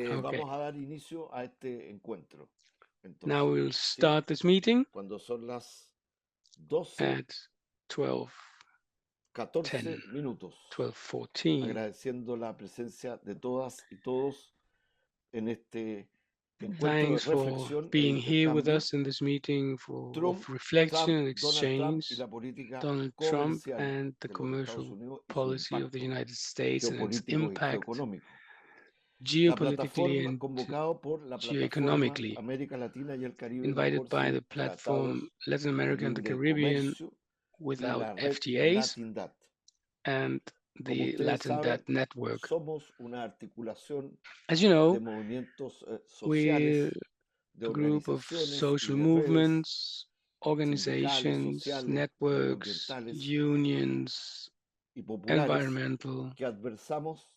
Okay. Vamos a dar inicio a este encuentro. Now Entonces, we'll ¿sí? start this meeting Cuando son las 12, at 12:10, 14 minutos, 12:14. agradeciendo la presencia de todas y todos en este encuentro de Thanks for reflexión e being here with intercambio. us in this meeting Trump, of reflection and Donald Trump y exchange. la política Donald Trump comercial and the de los Estados commercial Unidos y su policy of the impacto United States and its geopolítico y impact geoeconómico. La geopolitically plataforma, and convocado por la plataforma geoeconomically, América Latina y el Caribe invited por by sin the platform tratados Latin de America and the libre Caribbean comercio y without la red FTAs Latindadd. and Como the ustedes Latindadd saben, network. somos una articulación As you de know, movimientos we're sociales, de a group of organizaciones y social de redes movements, sindicales, organizations, sociales, networks, medioambientales unions, y populares environmental, que adversamos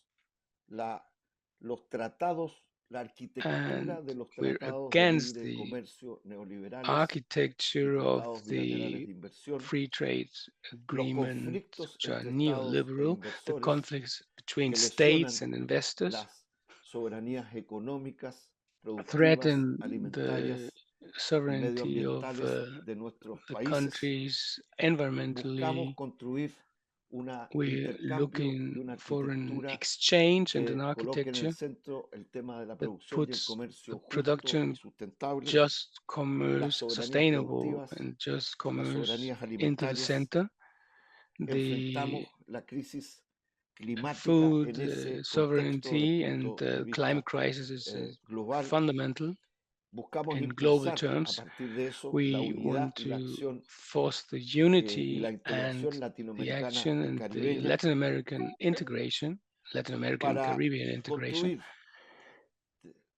los tratados, la arquitectura and de los we're tratados de against libre the comercio neoliberales y architecture of tratados bilaterales the de inversión, free trade los agreements, conflictos which are entre estados e neoliberal, the inversores conflicts between que states lesionan and investors, las soberanías económicas, productivas, threaten alimentarias the y sovereignty of medioambientales de nuestros the países. countries Buscamos environmentally. construir un We're intercambio y looking una for an arquitectura exchange and an que coloque en el architecture centro el tema de la that producción y el puts comercio the justo y production, sustentable, just las commerce, soberanías sustainable productivas, and just las commerce soberanías into the alimentarias. center. Enfrentamos The la crisis climática food en ese contexto sovereignty desde el and punto de the vista climate crisis is global. fundamental Buscamos in global impulsar a terms. partir de eso la We unidad want y la to acción force the y unity la and integración the latinoamericana action y and the caribeña Latin American integration, Latin American para Caribbean integration, construir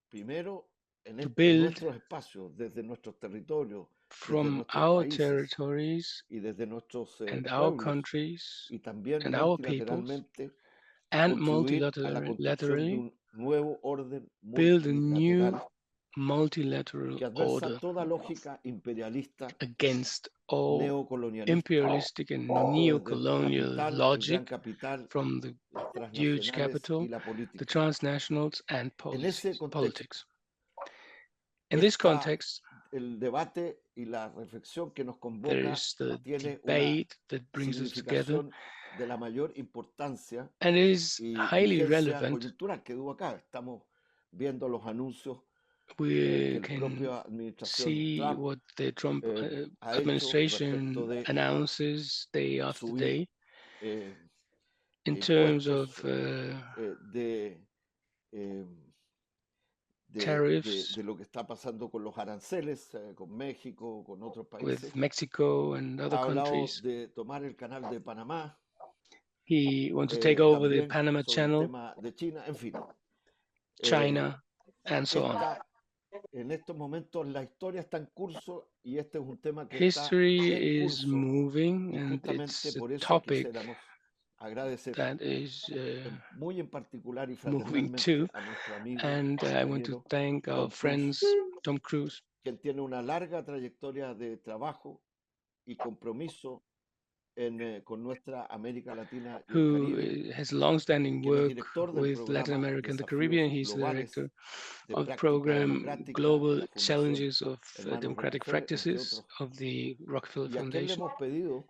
primero en to en build nuestros espacios, desde nuestros territorios, desde from nuestros our países territories y desde nuestros and our pueblos, countries y también and our peoples, multilateralmente and contribuir a la construcción de multilaterally un nuevo orden build a new multilateral multilateral que adversa order toda lógica imperialista, against all neocolonialista, imperialistic and tanto desde el neo-colonial capital, el gran logic capital, from the las huge transnacionales y capital, la the política. transnationals, and En ese contexto, politics. In this context, el debate y la reflexión que nos there convoca is the tiene una debate that brings us together, significación de la mayor importancia and it is y highly vigencia relevant. coyuntural que hubo acá. Estamos viendo los anuncios que We el can propio administración see Trump what the Trump ha hecho administration respecto de announces day after subir day in terms of impuestos, de, eh, tariffs de lo que está pasando con los aranceles, con México, con otros países. with Mexico and other Ha hablado countries. de tomar el canal de Panamá, He wants to take over the también Panama sobre el Channel, tema de China, en fin. China, and so on. En estos momentos la historia está en curso y este es un tema que está History en is curso moving, y and justamente it's a por eso topic quisiéramos agradecer that is muy en particular y moving fraternalmente too. a nuestro amigo, And I want to compañero thank our Tom friends, Cruise, Tom Cruise, quien tiene una larga trayectoria de trabajo y compromiso con nuestra América Latina y el who Caribe, has long-standing quien es work director del with Latin programa America and the Desafíos Caribbean. He's the Globales director de of the Práctica program Democrática de Global la Fundación Challenges of Hermanos Democratic Rockefeller, entre Practices otros, of the Rockefeller y a quien le Foundation. hemos pedido,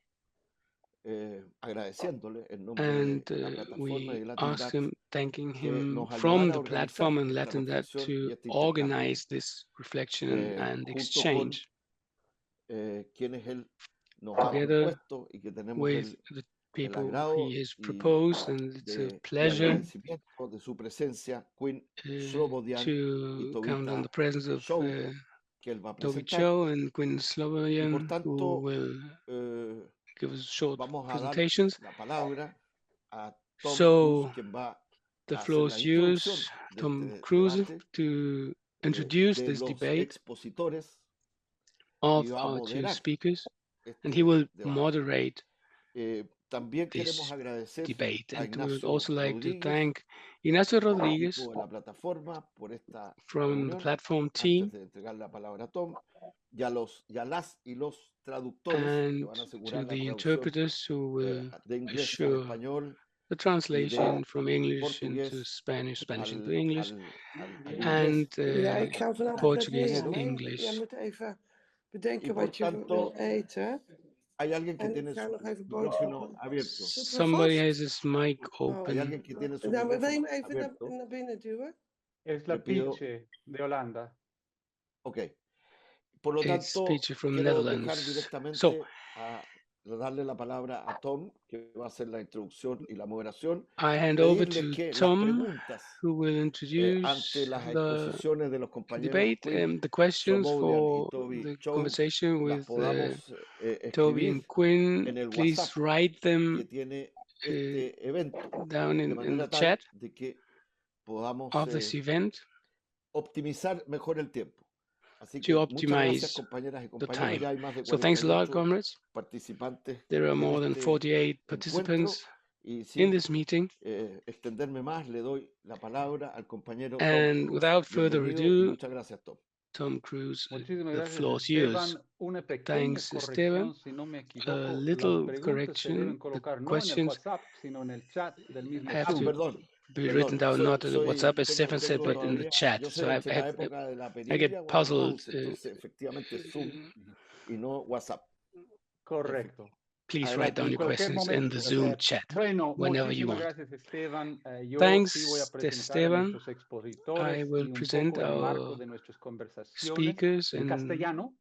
agradeciéndole en nombre And de la plataforma we y de asked Latindadd, him, thanking que him nos from ayudara a the organizar platform and esta Latindadd reflexión to y este intercambio, organize this reflection and junto con exchange quienes él nos ha together propuesto y que tenemos with the el people agrado he has y, proposed, and it's a y pleasure agradecimiento de su presencia, Quinn Slobodian y to count on Tobita the presence of Chow, que él va a Tobita presentar. Chow and Quinn Y por Slobodian, who tanto, will give us short vamos a dar presentations. la palabra a Tom Cruise, So quien va the a hacer floor la is introducción yours, de Tom este Cruise, debate, to introduce de this los debate expositores, y of va a our two moderar speakers, and he este will debate. moderate También queremos this agradecer debate. a And we would Ignacio also like to Rodríguez, thank Ignacio al Rodriguez equipo de la plataforma, por esta from the reunión. platform Antes team, de entregar la palabra a Tom, y a las y los traductores que and van a asegurar to la the traducción interpreters who will de inglés al assure español the translation from English into Spanish, Spanish into English, and Ja, ik ga vanavond net Portuguese heen, to hoor. English. Jij moet even bedenken por wat je tanto, wil eten. hay alguien que En tiene ik ga su nog even micrófono boodschappen. abierto. Zit maar Somebody vast. has his mic Hay open. alguien que tiene su Nou, wil je micrófono hem even abierto. naar binnen duwen? Es la Le pido- Piche de Holanda. Ok. Por lo It's tanto, Peachy from quiero dejar Netherlands. directamente So a darle la palabra a Tom, que va a hacer la introducción y la moderación. I hand over Pedirles to que las Tom, preguntas who will introduce ante las the exposiciones de los compañeros debate Quinn, and the questions Slobodian y for Tobita the Chow conversation las with podamos Toby escribir and Quinn. en el Please WhatsApp write que them tiene este evento, down de in manera the tal chat de que podamos of this event optimizar mejor el tiempo. Así to que muchas gracias, optimize compañeras y the compañeros. time. Ya hay más de So thanks a lot, 48 comrades. participantes There are en more than este 48 encuentro participants y in sin this meeting. extenderme más, le doy la palabra al compañero Tom And Cruise. without further Bienvenido y ado, muchas gracias, Tom. Tom Cruise, Muchísimas the gracias, floor is yours. Esteban. Una pequeña Thanks, Esteban. corrección, si no me A equivoco, las little preguntas se deben correction. The colocar no en el questions WhatsApp, sino en el chat del mismo have Zoom. to Perdón. be written down not in the WhatsApp, as Tengo, Stefan said, tengo but in the todavía, chat. yo So soy entre la época de la I perilla get o el puzzled. bronce, entonces efectivamente Zoom y no WhatsApp. Correcto. Please write Adelante, down En your Tom. cualquier questions in momento. the Zoom chat Bueno, whenever you muchísimas want. gracias, Esteban. Yo Thanks, sí voy a presentar a Esteban. nuestros I expositores will y un present poco el marco our de nuestras conversaciones speakers en castellano.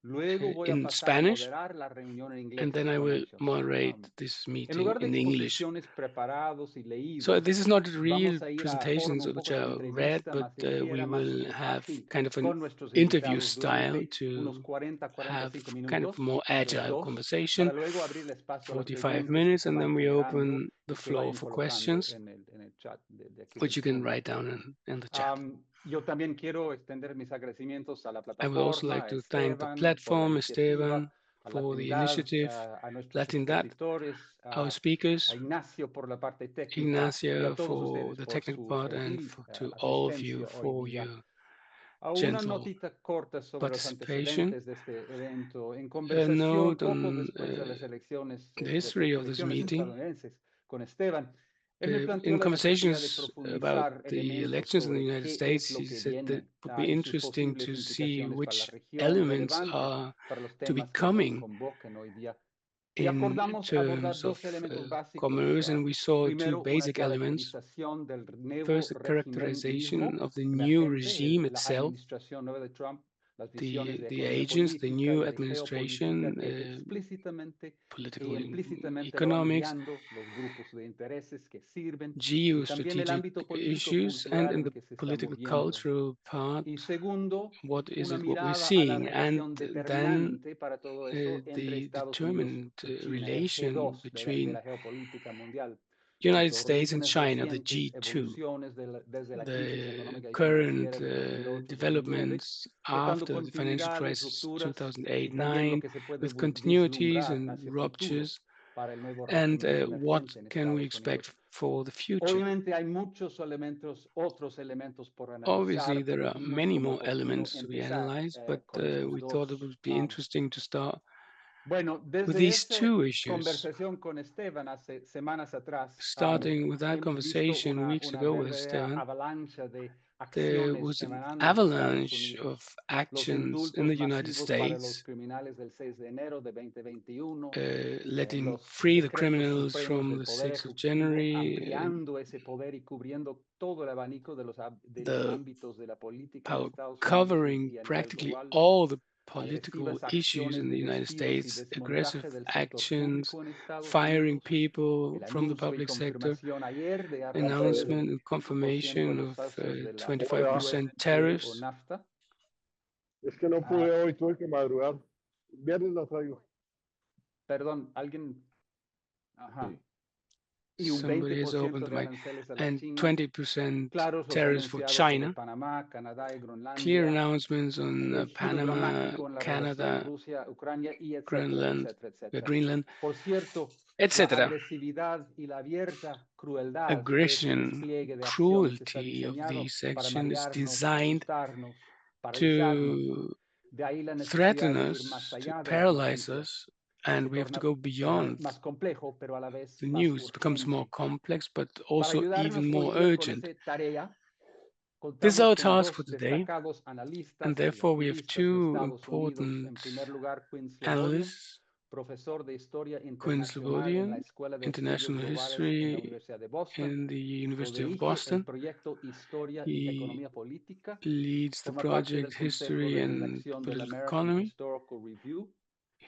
Luego voy a in pasar a Spanish, moderar la reunión en inglés and then I con will ellos. moderate this En meeting lugar de in English. exposiciones preparados y So leídos, this is not real vamos a ir a presentations forma un which poco de are read, entrevista, but más si lo we quiera, más will have ágil kind of an con nuestros interview invitados style durante unos to 40, have 45 kind of minutos, more los agile dos, conversation, para luego abrir el espacio a las 45 preguntas que minutes, se and van then we generando open the y que floor vayan for colocando questions, en el chat de aquí which del you can Zoom. write down in the chat. Yo también quiero extender mis agradecimientos a la I would also plataforma, like a to thank the Esteban por la platform, iniciativa, Esteban, a for the Latindadd, initiative, a nuestros Latindadd, expositores, our a speakers, Ignacio por la parte técnica y Ignacio a todos for ustedes the por technical su part, and gentil to all of you asistencia hoy for día. your Una gentle notita corta sobre los participation. antecedentes de este evento. En A conversación note poco on después de las elecciones, the history of this elecciones meeting. estadounidenses con Esteban, él me planteó In la necesidad de conversations about profundizar the elementos elections in the sobre United qué States, es lo he que said that it viene would be y sus interesting posibles to see implicaciones para la which región elements relevantes are para los to be temas que nos coming convocan hoy día. Y in acordamos abordar terms of dos elementos básicos. commerce, and we saw two Primero, una basic elements. caracterización del nuevo First, the régimen mismo, characterization of the new emergente, regime la itself, administración nueva de Trump, las visiones de the economía agents, the política new y de geopolítica administration, que explícitamente political e and implícitamente van economics, guiando los grupos de intereses que sirven y también el geostrategic ámbito político issues, and cultural in en the que se está political moviendo. cultural part, Y segundo, what is una it what we're mirada a la seeing, and relación then determinante para todo eso entre the Estados Unidos determined y China, el relation G2 de between la geopolítica mundial. United Los States and orígenes China, the recientes, G2, evoluciones desde la crisis the económica y current financiera del 2008-2009, developments tocando after the financial continuidades, crisis rupturas y también lo 2008-9, que se puede with continuities vislumbrar and hacia futuro ruptures, para el nuevo and régimen what emergente en can we Estados Unidos. expect for the future? Obviamente hay muchos elementos, otros elementos por Obviously, analizar, there pero are vimos many como more oportuno elements to be empezar analyzed, but con estos we thought it dos. would be interesting to start Bueno, with desde these esa two issues. conversación con Esteban hace semanas atrás, Starting with that hemos visto conversation weeks una ago with verdadera Esteban, avalancha de there acciones was an emanando de Estados avalanche Unidos. of Los actions in indultos the United masivos para los States, criminales del 6 de enero de 2021, letting los free the decretos criminals supremos from del the Poder 6th of Ejecutivo, January, ampliando ese poder y cubriendo todo el abanico de de los the ámbitos de la política en power Estados Unidos covering y a nivel practically global. all the political Agresivas issues acciones in de the United despidos y States, aggressive desmontaje del sector actions, público en Estados firing Unidos, people el from the anuncio y public sector, confirmación ayer de aranceles del announcement and 25% a confirmation los of socios de la 25% USMCA o tariffs. NAFTA. Es que no pude hoy, tuve que madrugar. Viernes la traigo. Perdón, alguien. Ajá. Sí. Y un Somebody has 20% opened the de mic. aranceles a la And China. 20% Claros los tariffs for anunciados sobre China. Panamá, Canadá y Clear Groenlandia. announcements on El giro Panama, dramático en la relación Canada, Rusia-Ucrania y etcétera, Greenland, etcétera, etcétera. Greenland, Por cierto, la etc. agresividad y la abierta crueldad de ese Aggression, despliegue de acciones está cruelty of diseñado these para actions is marearnos, designed asustarnos, paralizarnos. to De ahí la necesidad threaten de ir us, más to allá de la paralyze urgencia us, And we have to go beyond más complejo, pero a la vez the más news. It becomes more urgente. complex, but Para also ayudarnos even hoy more día con urgent. esa tarea, This is contamos our con task for dos today, destacados analistas and y therefore we have activistas de two Estados Unidos. important En primer lugar, Quinn Slobodian, analysts, profesor de Historia Quinn Internacional en la Slobodian, Escuela de Estudios International Globales en la History Universidad de Boston. in the University of Codirige el Boston. proyecto Historia y He Economía Política. leads the Forma parte del project Consejo History de and Redacción del Political American Economy. Historical Review.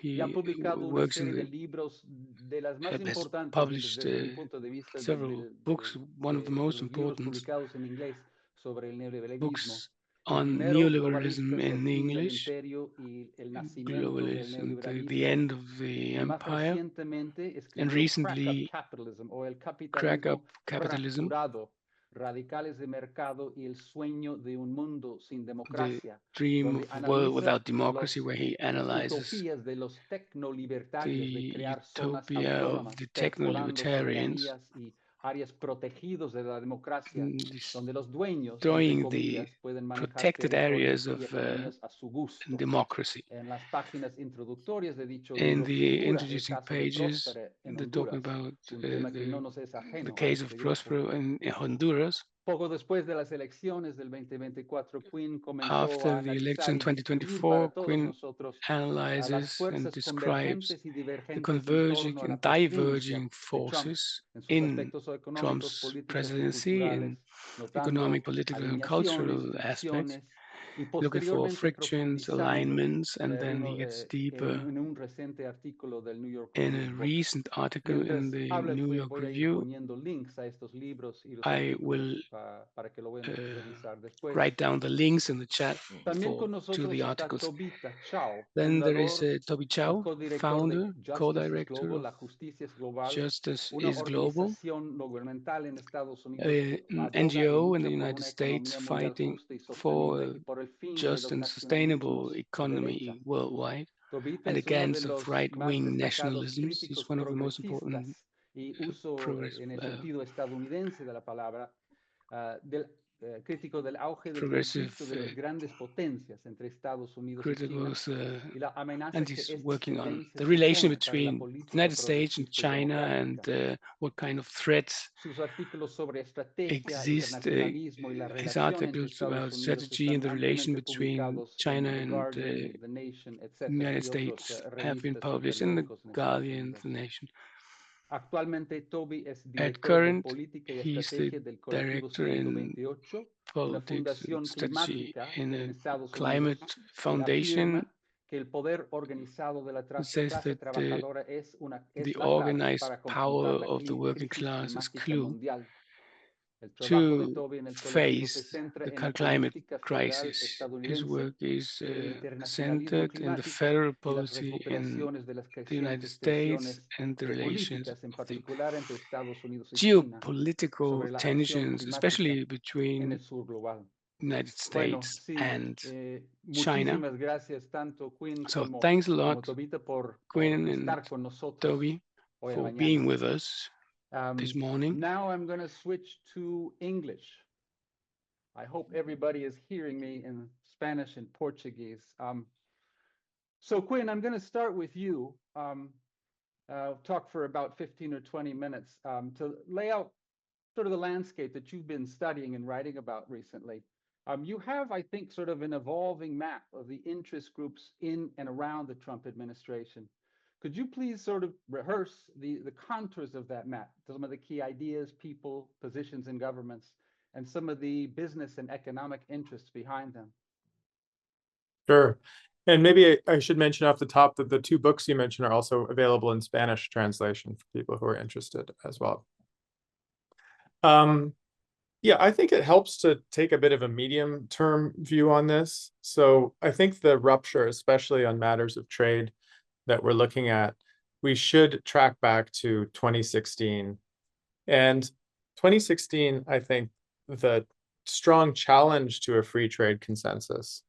Y ha He publicado una works serie in de the libros de las más has importantes published desde mi punto de vista several books. One of the de most los libros important publicados en inglés sobre el neoliberalismo. books El on primero, neoliberalism Globalistas, el in fin del English, imperio y el nacimiento del globalism, the neoliberalismo. end of the Y más empire, recientemente and escribió Crack Up recently Capitalism o el Crack Up capitalismo Capitalism, fracturado, radicales de mercado y el sueño de un mundo sin the democracia, dream donde of a world analiza without democracy, los where he analyzes utopías de los tecnolibertarios de the crear zonas utopia of autónomas, the perforando techno-libertarians, soberanías y áreas protegidos de la democracia, donde los dueños, entre destroying the comillas, pueden manejar protected areas territorios of y economías a su gusto. democracy. En las páginas introductorias de dicho In libro the figura el introducing caso de pages, Próspera en they're talking Honduras, about un tema que no nos es the ajeno a case of este grupo. Prospero in Honduras. Poco después de las elecciones del 2024, Quinn comenzó After a the analizar election y describir para 2024, todos Quinn nosotros a las analyzes and fuerzas describes convergentes y the divergentes en converging torno a la and presidencia diverging de Trump forces en sus in aspectos económicos, Trump's políticos y presidency in culturales, economic, notando political, and alineaciones, cultural aspects, fricciones y looking for posteriormente frictions, profundizando alignments, and then he gets deeper en un reciente artículo del New York in Review a of Books. recent article in Mientras the habla, New York voy a ir Review. poniendo links a estos libros y los I artículos will para que lo puedan revisar después. write down the links in the chat También con to nosotros the está articles. Tobita Chow, Then there is fundador Tobita y Chow, codirector founder, de Justice is co-director Global, of La Justicia es Global, Justice una is Global, organización no gubernamental en Estados Unidos que an aboga y NGO in the lucha por United una States economía mundial fighting justa y sostenible for y por el fin de just los and sustainable nacionalismos de derecha. economy worldwide Tobita and es uno de against of los más right-wing destacados nationalisms. He's críticos one of the most important progresistas y uso en el sentido estadounidense de la palabra del crítico del auge del progressive conflicto de las grandes potencias entre Estados Unidos y China criticals, y la amenaza and que he's estas working on potencias the relation suponen para la between the política United States and progresista y China and democrática. what kind of threats Sus artículos sobre estrategia, exist. internacionalismo y la His relación entre articles Estados about Unidos strategy and están the relation ampliamente between publicados China en The and Guardian, The Nation, etcétera, United y otras States have been revistas y published in the periódicos en Estados Guardian, Unidos. the Nation. Actualmente, Toby es At director de current, Política y he's the Estrategia del Colectivo director in 128, una politics and fundación strategy climática in en a Estados climate Unidos que foundation. afirma que el poder organizado de la It says clase that trabajadora es the la clave organized para confrontar power la of the working crisis class is climática clue mundial. El trabajo de to Toby en el colectivo se face centra the en la climate política federal crisis. His estadounidense, work is el internacionalismo centered in the climático federal y las policy in recuperaciones de las the United crecientes States tensiones and the relations geopolíticas, en of the particular entre Estados Unidos y China, geopolitical sobre la acción tensions, climática especially en el between sur global. United Bueno, States sí, and China. muchísimas gracias tanto Quinn So thanks a como lot, Tobita por Quinn and estar con nosotros Toby, hoy en la for mañana. being with us this morning. Now I'm going to switch to English. I hope everybody is hearing me in Spanish and Portuguese. So Quinn, I'm going to start with you. Talk for about 15 or 20 minutes to lay out sort of the landscape that you've been studying and writing about recently. You have, I think, sort of an evolving map of the interest groups in and around the Trump administration. Could you please sort of rehearse the contours of that map, some of the key ideas, people, positions in governments, and some of the business and economic interests behind them? Sure. And maybe I should mention off the top that the two books you mentioned are also available in Spanish translation for people who are interested as well. Yeah, I think it helps to take a bit of a medium-term view on this. So I think the rupture, especially on matters of trade that we're looking at, we should track back to 2016. And 2016, I think the strong challenge to a free trade consensus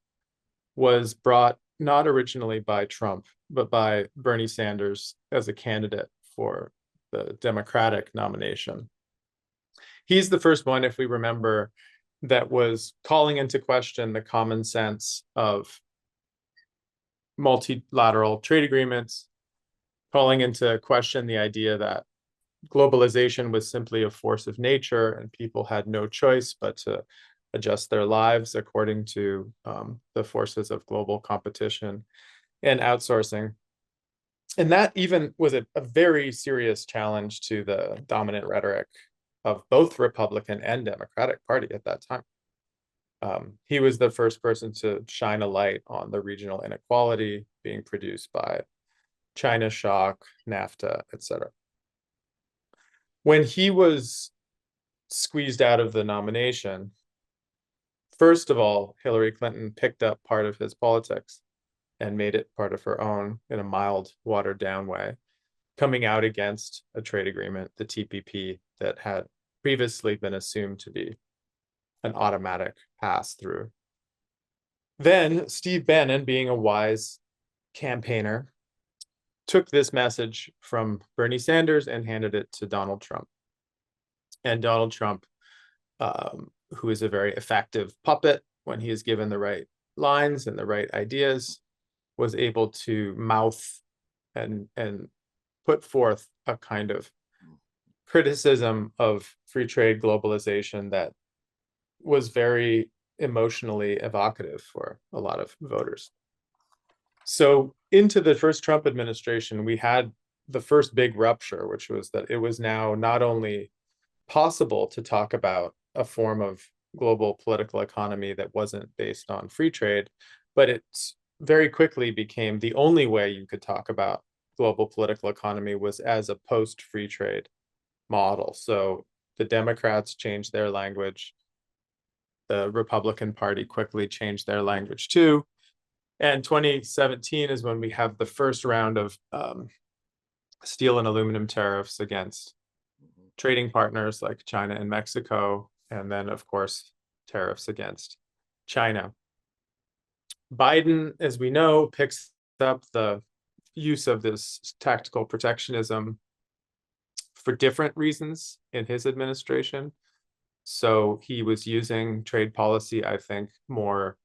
was brought not originally by Trump, but by Bernie Sanders as a candidate for the Democratic nomination. He's the first one, if we remember, that was calling into question the common sense of multilateral trade agreements, calling into question the idea that globalization was simply a force of nature and people had no choice but to adjust their lives according to the forces of global competition and outsourcing. And that even was a very serious challenge to the dominant rhetoric of both Republican and Democratic Party at that time. He was the first person to shine a light on the regional inequality being produced by China shock, NAFTA, etc. When he was squeezed out of the nomination, first of all, Hillary Clinton picked up part of his politics and made it part of her own in a mild, watered down way, coming out against a trade agreement, the TPP, that had previously been assumed to be an automatic pass through. Then Steve Bannon, being a wise campaigner, took this message from Bernie Sanders and handed it to Donald Trump. And Donald Trump, who is a very effective puppet when he is given the right lines and the right ideas, was able to mouth and put forth a kind of criticism of free trade globalization that was very emotionally evocative for a lot of voters. So into the first Trump administration, we had the first big rupture, which was that it was now not only possible to talk about a form of global political economy that wasn't based on free trade, but it very quickly became the only way you could talk about global political economy was as a post-free trade model. So the Democrats changed their language. The Republican Party quickly changed their language too. And 2017 is when we have the first round of steel and aluminum tariffs against trading partners like China and Mexico, and then, of course, tariffs against China. Biden, as we know, picks up the use of this tactical protectionism for different reasons in his administration. So he was using trade policy, I think, more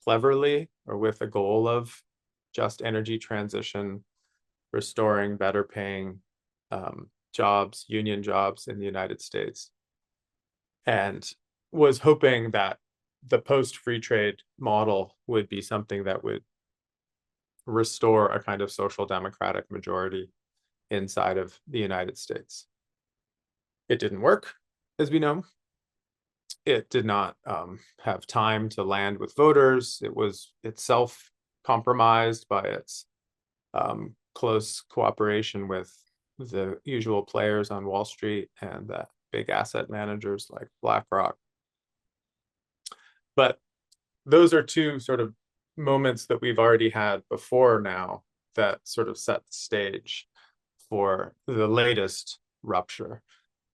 cleverly or with a goal of just energy transition, restoring better paying jobs, union jobs in the United States, and was hoping that the post-free trade model would be something that would restore a kind of social democratic majority inside of the United States. It didn't work, as we know. It did not have time to land with voters. It was itself compromised by its close cooperation with the usual players on Wall Street and the big asset managers like BlackRock. But those are two sort of moments that we've already had before now that sort of set the stage for the latest rupture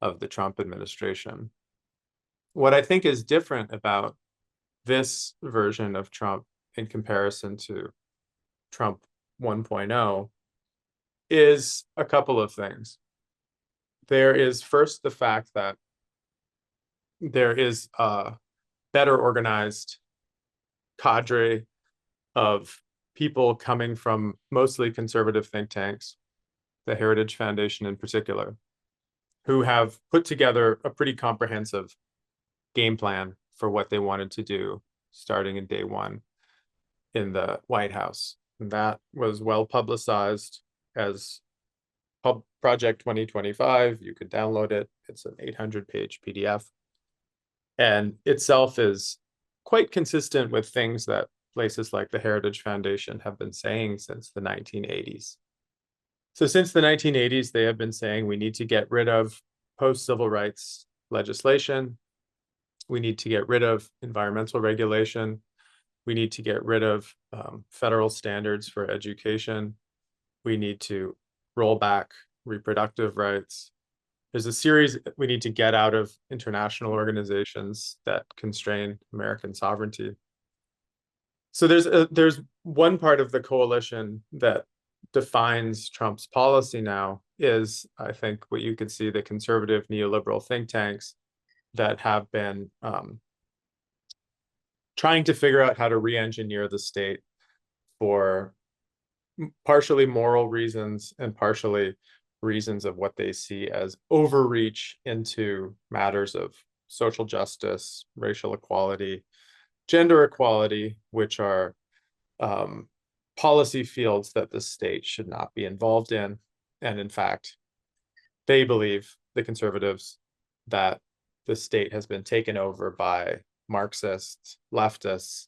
of the Trump administration. What I think is different about this version of Trump in comparison to Trump 1.0 is a couple of things. There is first the fact that there is a better organized cadre of people coming from mostly conservative think tanks, the Heritage Foundation in particular, who have put together a pretty comprehensive game plan for what they wanted to do starting in day one in the White House. And that was well publicized as Project 2025. You could download it. It's an 800-page PDF. And itself is quite consistent with things that places like the Heritage Foundation have been saying since the 1980s. So since the 1980s, they have been saying we need to get rid of post-civil rights legislation. We need to get rid of environmental regulation. We need to get rid of federal standards for education. We need to roll back reproductive rights. There's a series, we need to get out of international organizations that constrain American sovereignty. So there's one part of the coalition that defines Trump's policy now is, I think, what you could see the conservative neoliberal think tanks that have been trying to figure out how to re-engineer the state for partially moral reasons and partially reasons of what they see as overreach into matters of social justice, racial equality, gender equality, which are policy fields that the state should not be involved in. And in fact, they believe, the conservatives, that the state has been taken over by Marxists, leftists,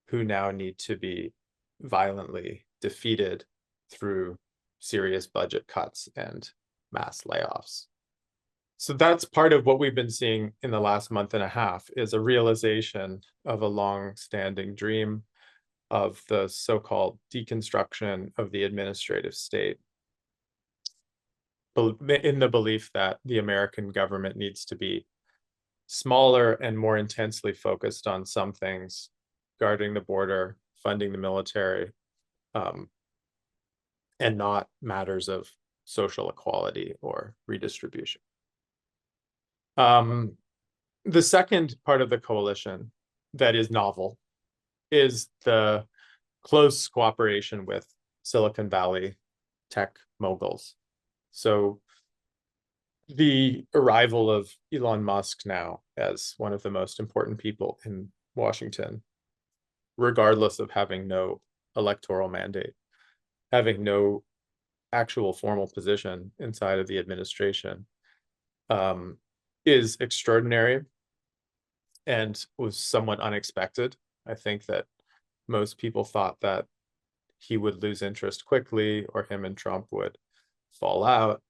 who now need to be violently defeated through serious budget cuts and mass layoffs. So that's part of what we've been seeing in the last month and a half, is a realization of a long-standing dream of the so-called deconstruction of the administrative state, in the belief that the American government needs to be smaller and more intensely focused on some things, guarding the border, funding the military, and not matters of social equality or redistribution. The second part of the coalition that is novel is the close cooperation with Silicon Valley tech moguls. So the arrival of Elon Musk now as one of the most important people in Washington, regardless of having no electoral mandate, having no actual formal position inside of the administration, is extraordinary and was somewhat unexpected. I think that most people thought that he would lose interest quickly or him and Trump would fall out.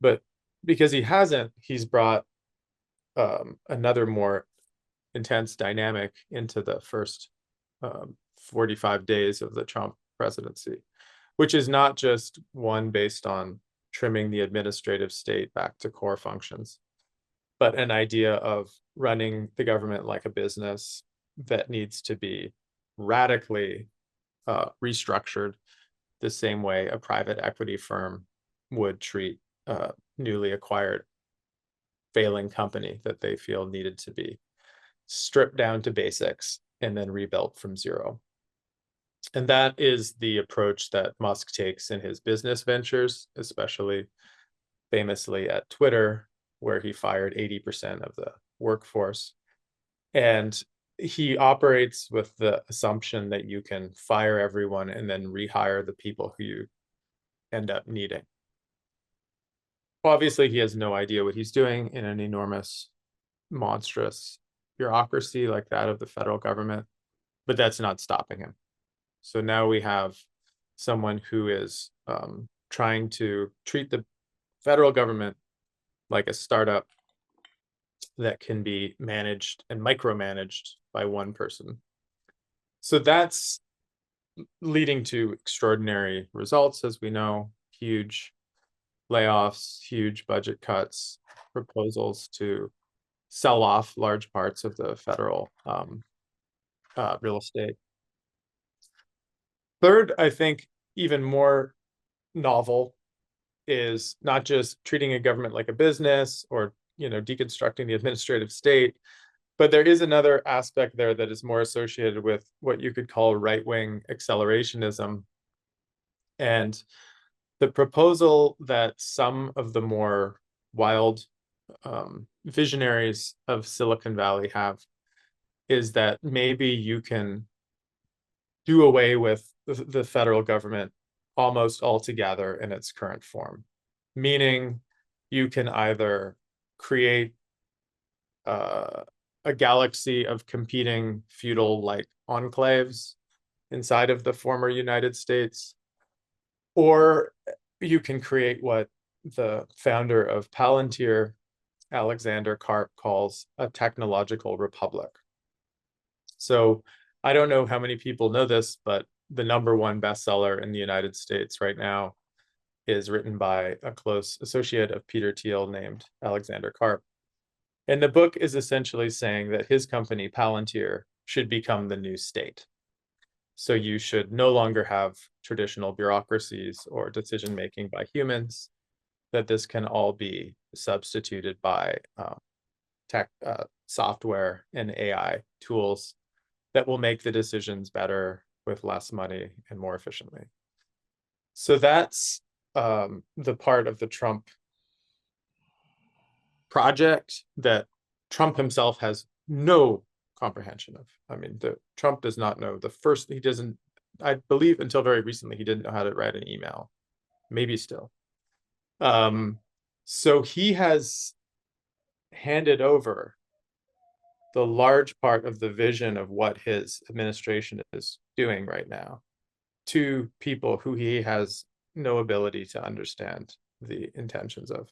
But because he hasn't, he's brought another more intense dynamic into the first 45 days of the Trump presidency, which is not just one based on trimming the administrative state back to core functions, but an idea of running the government like a business that needs to be radically restructured the same way a private equity firm would treat a newly acquired failing company that they feel needed to be stripped down to basics and then rebuilt from zero. And that is the approach that Musk takes in his business ventures, especially famously at Twitter, where he fired 80% of the workforce. And he operates with the assumption that you can fire everyone and then rehire the people who you end up needing. Obviously, he has no idea what he's doing in an enormous, monstrous bureaucracy like that of the federal government, but that's not stopping him. So now we have someone who is trying to treat the federal government like a startup that can be managed and micromanaged by one person. So that's leading to extraordinary results, as we know, huge layoffs, huge budget cuts, proposals to sell off large parts of the federal real estate. Third, I think even more novel is not just treating a government like a business or deconstructing the administrative state, but there is another aspect there that is more associated with what you could call right-wing accelerationism. And the proposal that some of the more wild visionaries of Silicon Valley have is that maybe you can do away with the federal government almost altogether in its current form, meaning you can either create a galaxy of competing feudal-like enclaves inside of the former United States, or you can create what the founder of Palantir, Alexander Karp, calls a technological republic. So I don't know how many people know this, but the #1 bestseller in the United States right now is written by a close associate of Peter Thiel named Alexander Karp. And the book is essentially saying that his company, Palantir, should become the new state. So you should no longer have traditional bureaucracies or decision-making by humans, that this can all be substituted by tech, software and AI tools that will make the decisions better with less money and more efficiently. So that's the part of the Trump project that Trump himself has no comprehension of. I mean, Trump does not know he doesn't, I believe until very recently, he didn't know how to write an email, maybe still. So he has handed over the large part of the vision of what his administration is doing right now to people who he has no ability to understand the intentions of.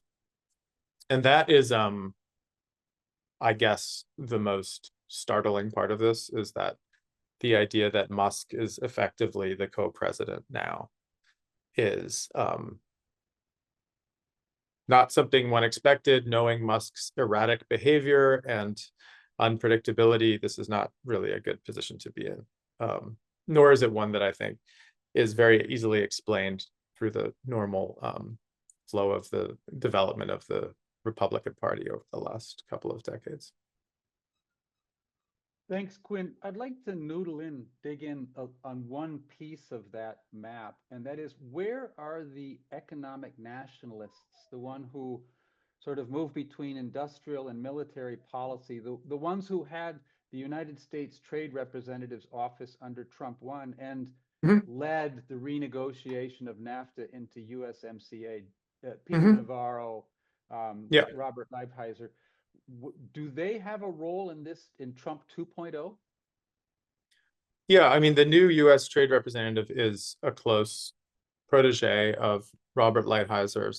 And that is, I guess, the most startling part of this is that the idea that Musk is effectively the co-president now is not something one expected, knowing Musk's erratic behavior and unpredictability. This is not really a good position to be in, nor is it one that I think is very easily explained through the normal flow of the development of the Republican Party over the last couple of decades. Thanks, Quinn. I'd like to dig in on one piece of that map, and that is, where are the economic nationalists, the one who sort of move between industrial and military policy, the ones who had the United States Trade Representative's office under Trump 1 and led the renegotiation of NAFTA into USMCA, Peter Navarro, Robert Lighthizer. Do they have a role in this, in Trump 2.0? Yeah, I mean, the new U.S. Trade Representative is a close protege of Robert Lighthizer.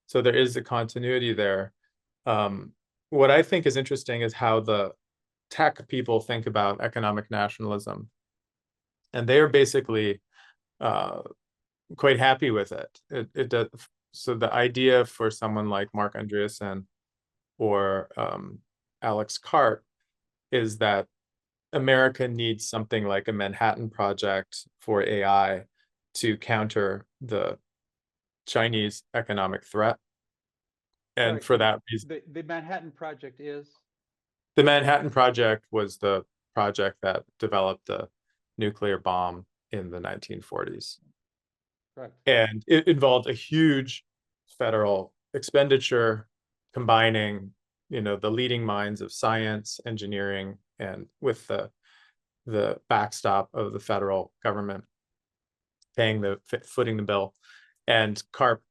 So there is a continuity there. What I think is interesting is how the tech people think about economic nationalism. And they are basically quite happy with it. It does. So the idea for someone like Mark Andreessen or Alex Karp is that America needs something like a Manhattan Project for AI to counter the Chinese economic threat. And for that reason, the Manhattan Project is? The Manhattan Project was the project that developed the nuclear bomb in the 1940s. Correct. And it involved a huge federal expenditure combining, the leading minds of science, engineering, and with the backstop of the federal government footing the bill. And Karp,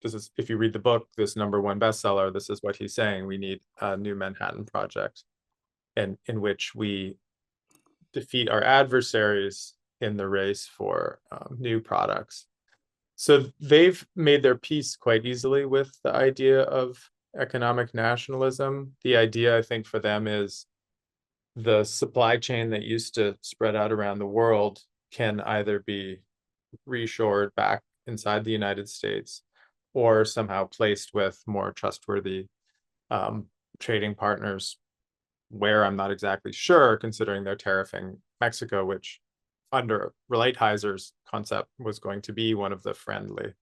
this is, if you read the book, this #1 bestseller, this is what he's saying: we need a new Manhattan Project, and in which we defeat our adversaries in the race for new products. So they've made their peace quite easily with the idea of economic nationalism. The idea, I think, for them is the supply chain that used to spread out around the world can either be reshored back inside the United States or somehow placed with more trustworthy trading partners, where I'm not exactly sure, considering they're tariffing Mexico, which under Lighthizer concept was going to be one of the friendly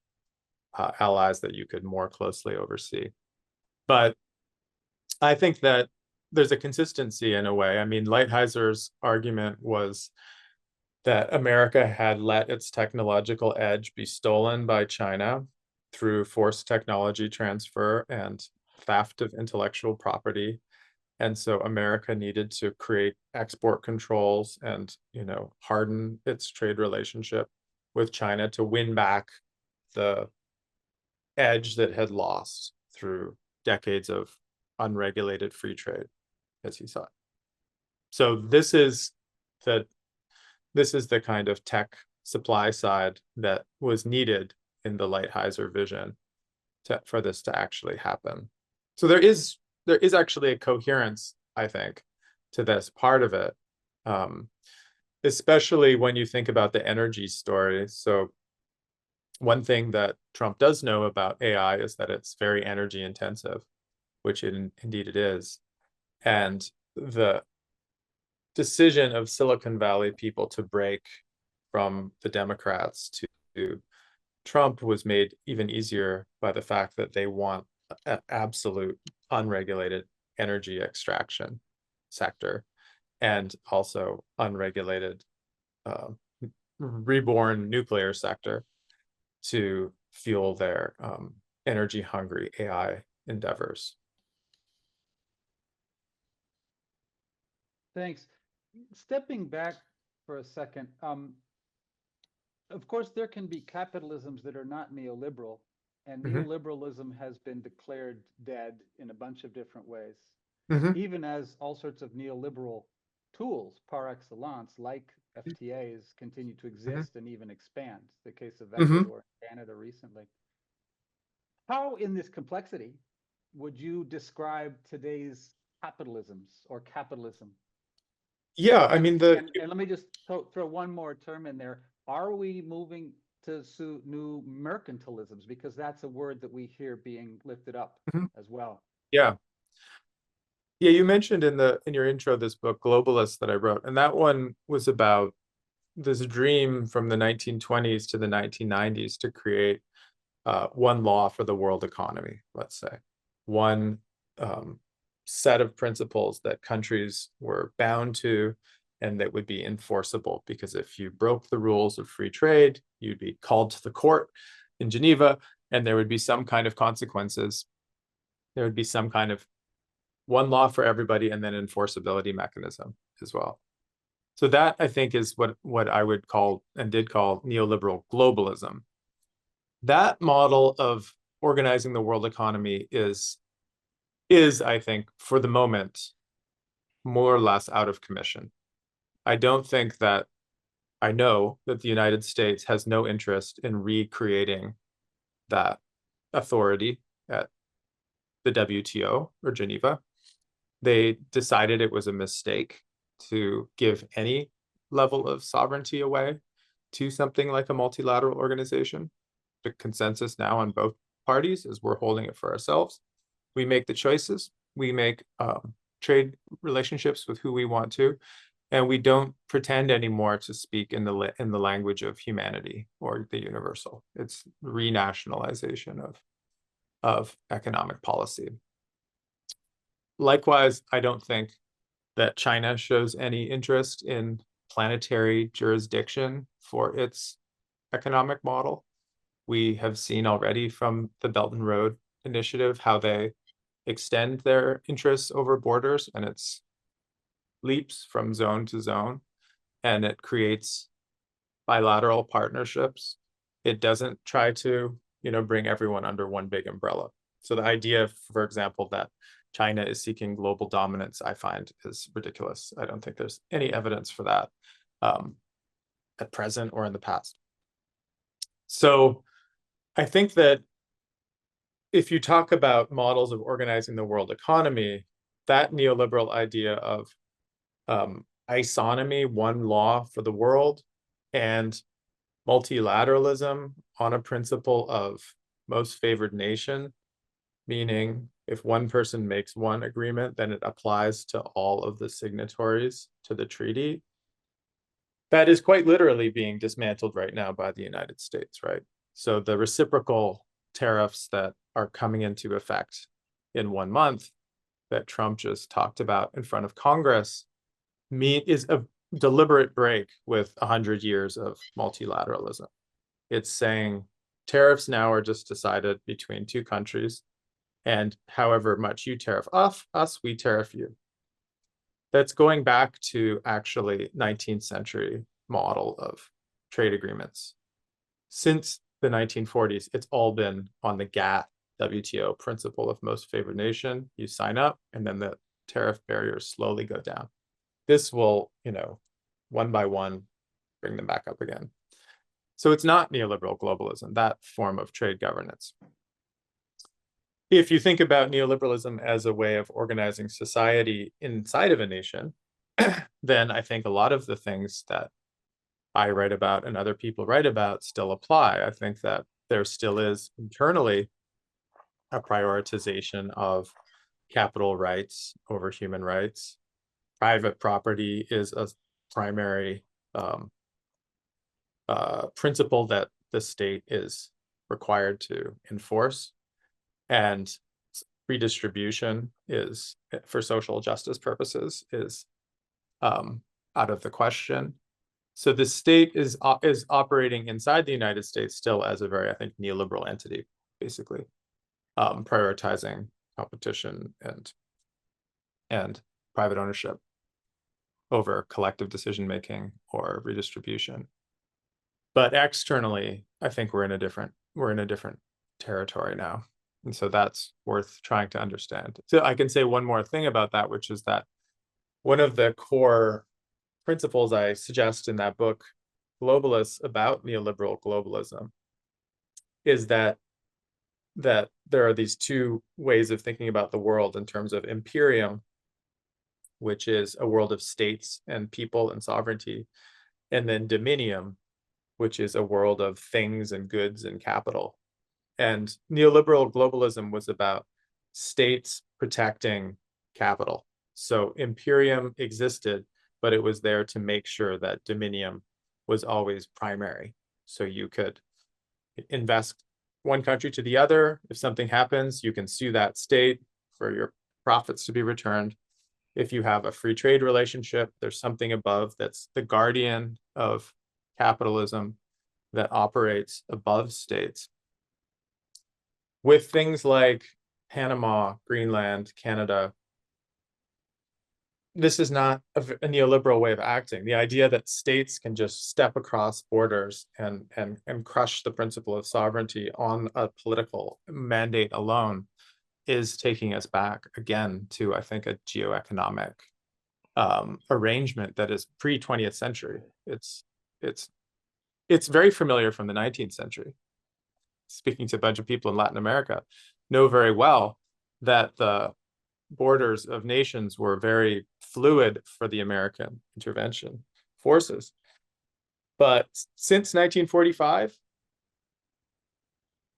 allies that you could more closely oversee. But I think that there's a consistency in a way. I mean, Lighthizer's argument was that America had let its technological edge be stolen by China through forced technology transfer and theft of intellectual property. And so America needed to create export controls and, harden its trade relationship with China to win back the edge that had lost through decades of unregulated free trade, as he saw it. So this is the kind of tech supply side that was needed in the Lighthizer vision for this to actually happen. So there is actually a coherence, I think, to this part of it, especially when you think about the energy story. So one thing that Trump does know about AI is that it's very energy intensive, which indeed it is. And the decision of Silicon Valley people to break from the Democrats to Trump was made even easier by the fact that they want an absolute unregulated energy extraction sector and also unregulated reborn nuclear sector. to fuel their energy-hungry AI endeavors. Thanks. Stepping back for a second, of course, there can be capitalisms that are not neoliberal, and neoliberalism has been declared dead in a bunch of different ways, even as all sorts of neoliberal tools par excellence, like FTAs, continue to exist and even expand. The case of Ecuador and Canada recently. How, in this complexity, would you describe today's capitalisms or capitalism? Yeah, I mean, and let me just throw one more term in there. Are we moving to new mercantilisms? Because that's a word that we hear being lifted up as well. Yeah. Yeah, you mentioned in your intro this book, Globalist, that I wrote, and that one was about this dream from the 1920s to the 1990s to create one law for the world economy, let's say. One set of principles that countries were bound to and that would be enforceable, because if you broke the rules of free trade, you'd be called to the court in Geneva, and there would be some kind of consequences. There would be some kind of one law for everybody and then enforceability mechanism as well. So that, I think, is what I would call and did call neoliberal globalism. That model of organizing the world economy is, I think, for the moment, more or less out of commission. I know that the United States has no interest in recreating that authority at the WTO or Geneva. They decided it was a mistake to give any level of sovereignty away to something like a multilateral organization. The consensus now on both parties is we're holding it for ourselves. We make the choices. We make trade relationships with who we want to, and we don't pretend anymore to speak in the language of humanity or the universal. It's renationalization of economic policy. Likewise, I don't think that China shows any interest in planetary jurisdiction for its economic model. We have seen already from the Belt and Road Initiative how they extend their interests over borders, and it's leaps from zone to zone, and it creates bilateral partnerships. It doesn't try to, bring everyone under one big umbrella. So the idea, for example, that China is seeking global dominance, I find is ridiculous. I don't think there's any evidence for that at present or in the past. So I think that if you talk about models of organizing the world economy, that neoliberal idea of isonomy, one law for the world, and multilateralism on a principle of most favored nation, meaning if one person makes one agreement, then it applies to all of the signatories to the treaty. That is quite literally being dismantled right now by the United States, right? So the reciprocal tariffs that are coming into effect in 1 month that Trump just talked about in front of Congress is a deliberate break with 100 years of multilateralism. It's saying tariffs now are just decided between two countries, and however much you tariff us, we tariff you. That's going back to actually 19th century model of trade agreements. Since the 1940s, it's all been on the GATT WTO principle of most favored nation. You sign up, and then the tariff barriers slowly go down. This will, one by one, bring them back up again. So it's not neoliberal globalism, that form of trade governance. If you think about neoliberalism as a way of organizing society inside of a nation, then I think a lot of the things that I write about and other people write about still apply. I think that there still is internally a prioritization of capital rights over human rights. Private property is a primary principle that the state is required to enforce, and redistribution is, for social justice purposes, is out of the question. So the state is operating inside the United States still as a very, I think, neoliberal entity, basically, prioritizing competition and private ownership over collective decision-making or redistribution. But externally, I think we're in a different territory now. And so that's worth trying to understand. So I can say one more thing about that, which is that one of the core principles I suggest in that book, Globalists, about neoliberal globalism, is that there are these two ways of thinking about the world in terms of imperium, which is a world of states and people and sovereignty, and then dominium, which is a world of things and goods and capital. And neoliberal globalism was about states protecting capital. So imperium existed, but it was there to make sure that dominium was always primary. So you could invest one country to the other. If something happens, you can sue that state for your profits to be returned. If you have a free trade relationship, there's something above that's the guardian of capitalism that operates above states. With things like Panama, Greenland, Canada, this is not a neoliberal way of acting. The idea that states can just step across borders and crush the principle of sovereignty on a political mandate alone is taking us back again to, I think, a geoeconomic arrangement that is pre-20th century. It's very familiar from the 19th century. Speaking to a bunch of people in Latin America, know very well that the borders of nations were very fluid for the American intervention forces. But since 1945,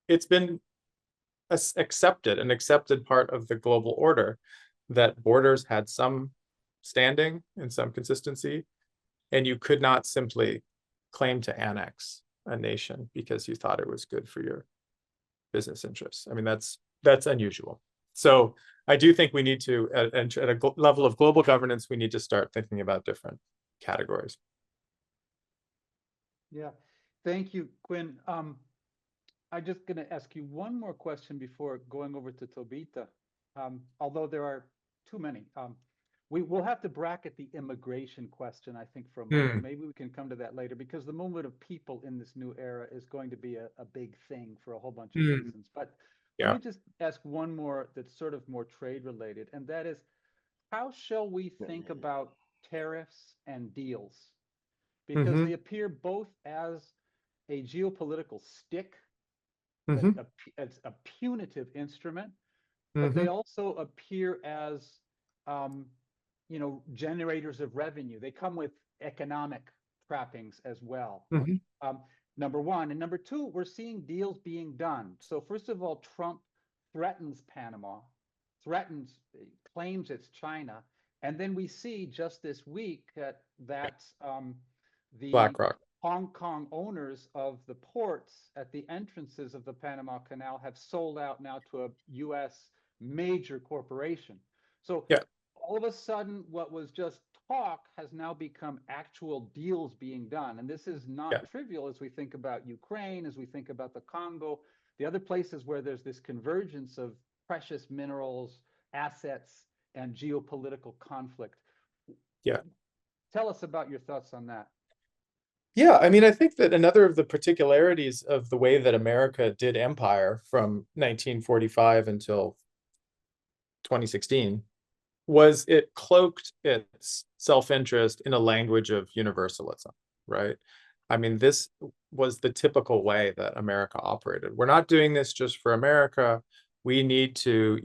it's been an accepted part of the global order that borders had some standing and some consistency, and you could not simply claim to annex a nation because you thought it was good for your business interests. I mean, that's unusual. So I do think we need to, at a level of global governance, we need to start thinking about different categories. Yeah, thank you, Quinn. I'm just going to ask you one more question before going over to Tobita, although there are too many. We will have to bracket the immigration question, I think, for a moment. Maybe we can come to that later, because the movement of people in this new era is going to be a big thing for a whole bunch of reasons. But let me just ask one more that's sort of more trade related, and that is, how shall we think about tariffs and deals? Because they appear both as a geopolitical stick, as a punitive instrument, but they also appear as generators of revenue. They come with economic trappings as well. Number one. And number two, we're seeing deals being done. So first of all, Trump threatens Panama, claims it's China. And then we see just this week that the BlackRock, Hong Kong owners of the ports at the entrances of the Panama Canal have sold out now to a U.S. major corporation. So all of a sudden, what was just talk has now become actual deals being done. And this is not trivial as we think about Ukraine, as we think about the Congo, the other places where there's this convergence of precious minerals, assets, and geopolitical conflict. Tell us about your thoughts on that. Yeah, I mean, I think that another of the particularities of the way that America did empire from 1945 until 2016 was it cloaked its self-interest in a language of universalism, right? I mean, this was the typical way that America operated. We're not doing this just for America. We need to,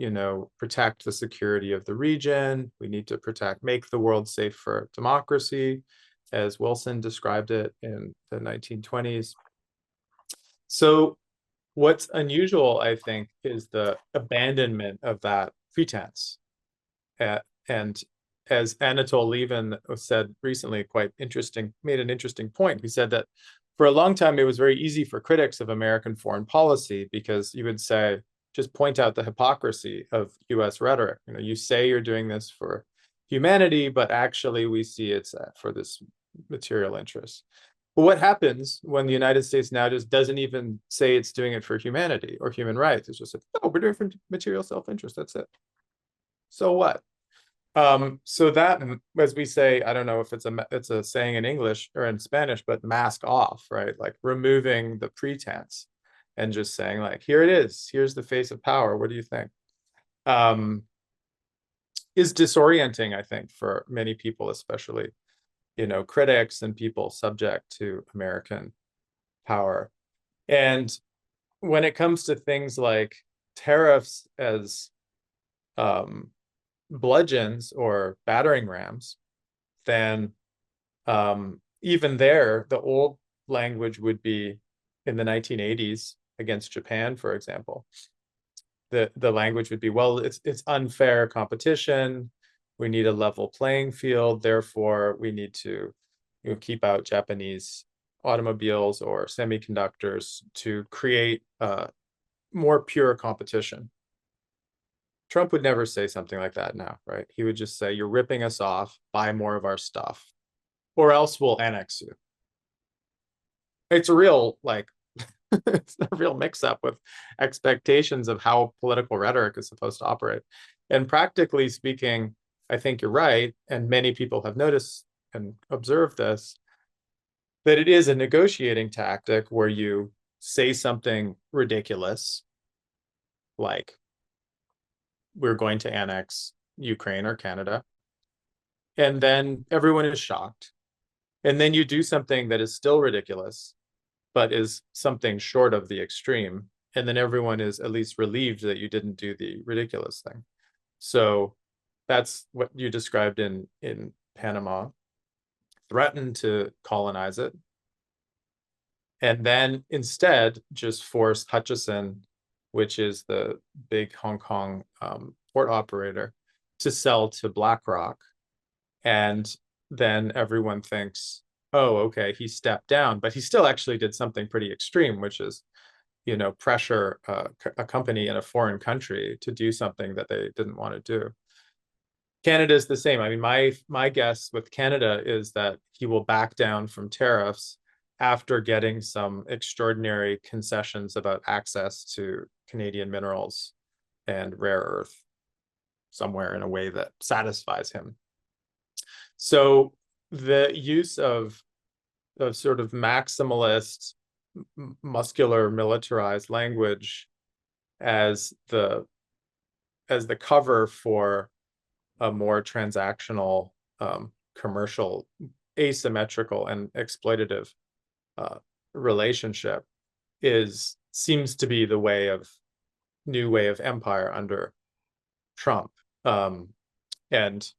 protect the security of the region. We need to make the world safe for democracy, as Wilson described it in the 1920s. So what's unusual, I think, is the abandonment of that pretense. And as Anatol Lieven said recently, made an interesting point. He said that for a long time, it was very easy for critics of American foreign policy, because you would say, just point out the hypocrisy of US rhetoric. You say you're doing this for humanity, but actually we see it's for this material interests. But what happens when the United States now just doesn't even say it's doing it for humanity or human rights? It's just like, no, we're doing it for material self-interest. That's it. So what? So that, as we say, I don't know if it's a saying in English or in Spanish, but mask off, right? Like removing the pretense and just saying like, here it is. Here's the face of power. What do you think? Is disorienting, I think, for many people, especially, you know, critics and people subject to American power. And when it comes to things like tariffs as bludgeons or battering rams, then even there, the old language would be in the 1980s against Japan, for example. The language would be, well, it's unfair competition. We need a level playing field. Therefore, we need to, you know, keep out Japanese automobiles or semiconductors to create more pure competition. Trump would never say something like that now, right? He would just say, you're ripping us off, buy more of our stuff, or else we'll annex you. It's a real, like, it's a real mix-up with expectations of how political rhetoric is supposed to operate. And practically speaking, I think you're right, and many people have noticed and observed this, that it is a negotiating tactic where you say something ridiculous, like, we're going to annex Ukraine or Canada, and then everyone is shocked. And then you do something that is still ridiculous, but is something short of the extreme. And then everyone is at least relieved that you didn't do the ridiculous thing. So that's what you described in Panama, threatened to colonize it. And then instead just force Hutchison, which is the big Hong Kong port operator, to sell to BlackRock. And then everyone thinks, oh, okay, he stepped down, but he still actually did something pretty extreme, which is, you know, pressure a company in a foreign country to do something that they didn't want to do. Canada is the same. I mean, my guess with Canada is that he will back down from tariffs after getting some extraordinary concessions about access to Canadian minerals and rare earth somewhere in a way that satisfies him. So the use of sort of maximalist, muscular, militarized language as the cover for a more transactional, commercial, asymmetrical, and exploitative relationship seems to be the new way of empire under Trump. And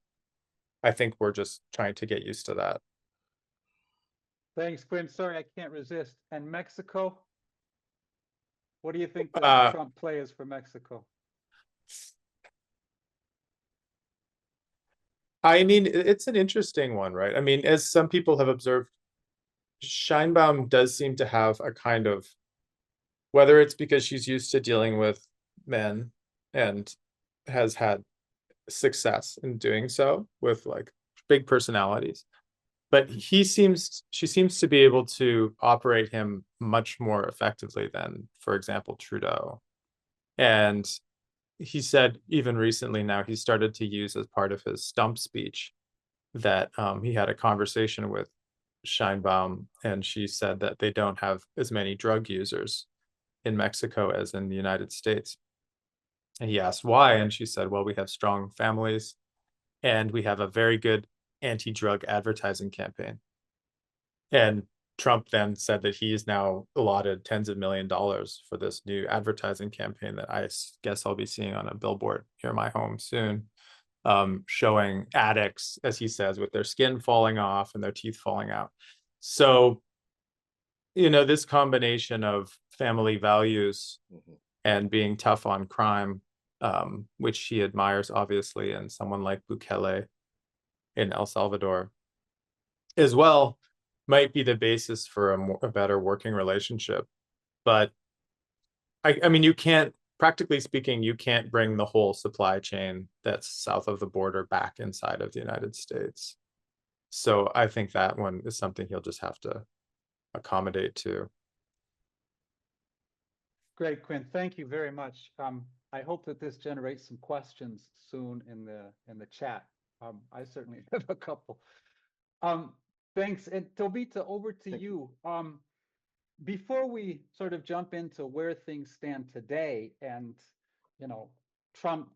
I think we're just trying to get used to that. Thanks, Quinn. Sorry, I can't resist. And Mexico? What do you think the Trump play is for Mexico? I mean, it's an interesting one, right? I mean, as some people have observed, Sheinbaum does seem to have a kind of, whether it's because she's used to dealing with men and has had success in doing so with like big personalities, but she seems to be able to operate him much more effectively than, for example, Trudeau. And he said even recently now he started to use as part of his stump speech that he had a conversation with Sheinbaum, and she said that they don't have as many drug users in Mexico as in the United States. And he asked why, and she said, well, we have strong families and we have a very good anti-drug advertising campaign. And Trump then said that he's now allotted tens of $millions for this new advertising campaign that I guess I'll be seeing on a billboard near my home soon, showing addicts, as he says, with their skin falling off and their teeth falling out. So, you know, this combination of family values and being tough on crime, which he admires, obviously, in someone like Bukele in El Salvador, as well, might be the basis for a better working relationship. But I mean, you can't, practically speaking, you can't bring the whole supply chain that's south of the border back inside of the United States. So I think that one is something he'll just have to accommodate to. Great, Quinn. Thank you very much. I hope that this generates some questions soon in the chat. I certainly have a couple. Thanks. And Tobita, over to you. Before we sort of jump into where things stand today, and Trump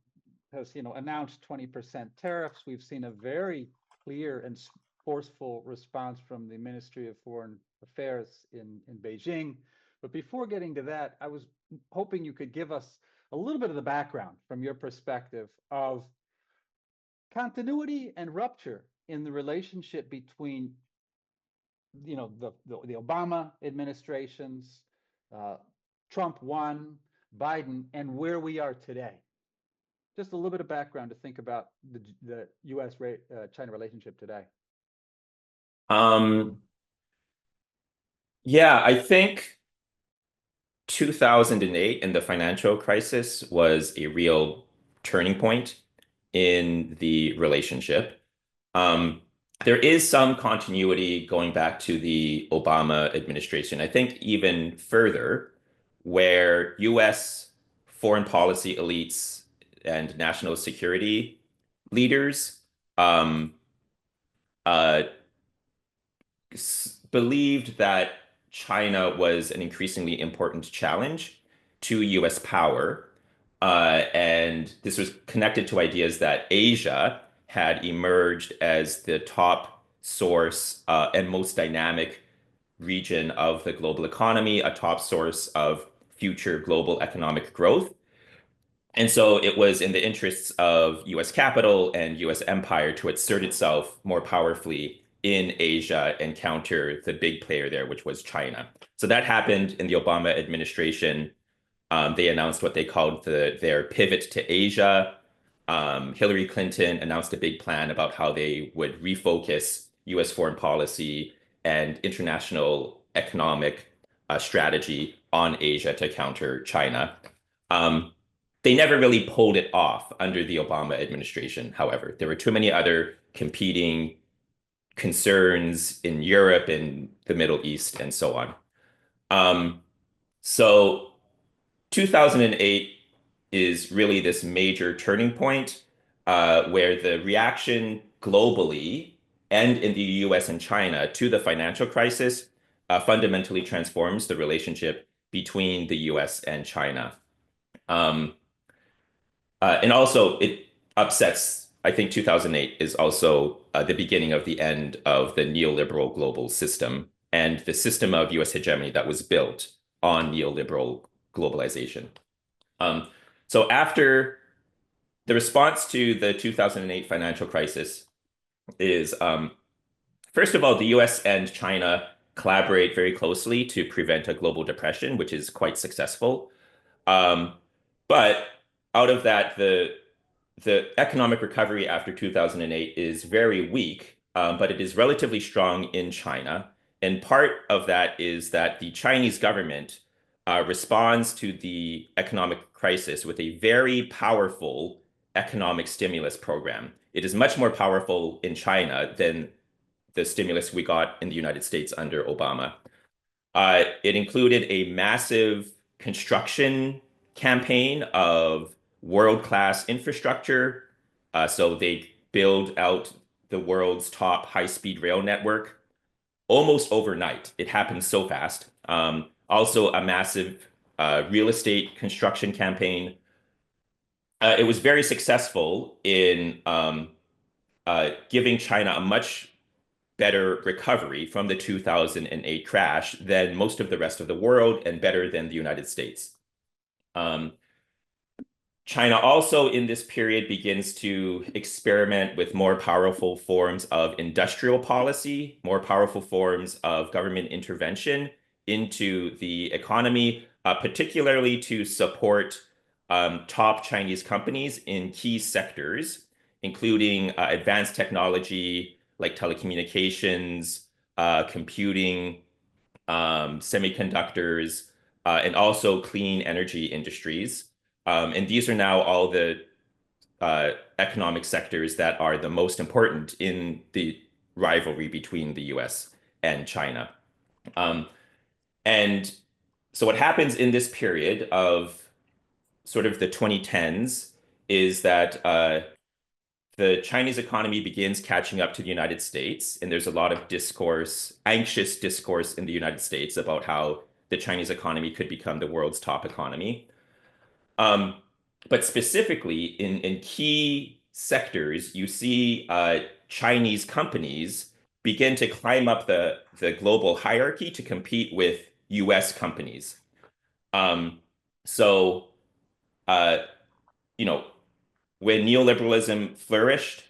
has announced 20% tariffs. We've seen a very clear and forceful response from the Ministry of Foreign Affairs in Beijing. But before getting to that, I was hoping you could give us a little bit of the background from your perspective of continuity and rupture in the relationship between the Obama administrations, Trump 1, Biden, and where we are today. Just a little bit of background to think about the U.S.-China relationship today. Yeah, I think 2008 and the financial crisis was a real turning point in the relationship. There is some continuity going back to the Obama administration. I think even further, where U.S. foreign policy elites and national security leaders believed that China was an increasingly important challenge to U.S. power. And this was connected to ideas that Asia had emerged as the top source and most dynamic region of the global economy, a top source of future global economic growth. And so it was in the interests of U.S. capital and U.S. empire to assert itself more powerfully in Asia and counter the big player there, which was China. So that happened in the Obama administration. They announced what they called their pivot to Asia. Hillary Clinton announced a big plan about how they would refocus U.S. foreign policy and international economic strategy on Asia to counter China. They never really pulled it off under the Obama administration, however. There were too many other competing concerns in Europe and the Middle East and so on. So 2008 is really this major turning point where the reaction globally and in the US and China to the financial crisis fundamentally transforms the relationship between the US and China. And also it upsets, I think 2008 is also the beginning of the end of the neoliberal global system and the system of US hegemony that was built on neoliberal globalization. So after the response to the 2008 financial crisis is, first of all, the US and China collaborate very closely to prevent a global depression, which is quite successful. But out of that, the economic recovery after 2008 is very weak, but it is relatively strong in China. And part of that is that the Chinese government responds to the economic crisis with a very powerful economic stimulus program. It is much more powerful in China than the stimulus we got in the United States under Obama. It included a massive construction campaign of world-class infrastructure. So they build out the world's top high-speed rail network almost overnight. It happened so fast. Also a massive real estate construction campaign. It was very successful in giving China a much better recovery from the 2008 crash than most of the rest of the world and better than the United States. China also in this period begins to experiment with more powerful forms of industrial policy, more powerful forms of government intervention into the economy, particularly to support top Chinese companies in key sectors, including advanced technology like telecommunications, computing, semiconductors, and also clean energy industries. And these are now all the economic sectors that are the most important in the rivalry between the US and China. And so what happens in this period of sort of the 2010s is that the Chinese economy begins catching up to the United States, and there's a lot of discourse, anxious discourse in the United States about how the Chinese economy could become the world's top economy. But specifically in key sectors, you see Chinese companies begin to climb up the global hierarchy to compete with US companies. So, you know, when neoliberalism flourished,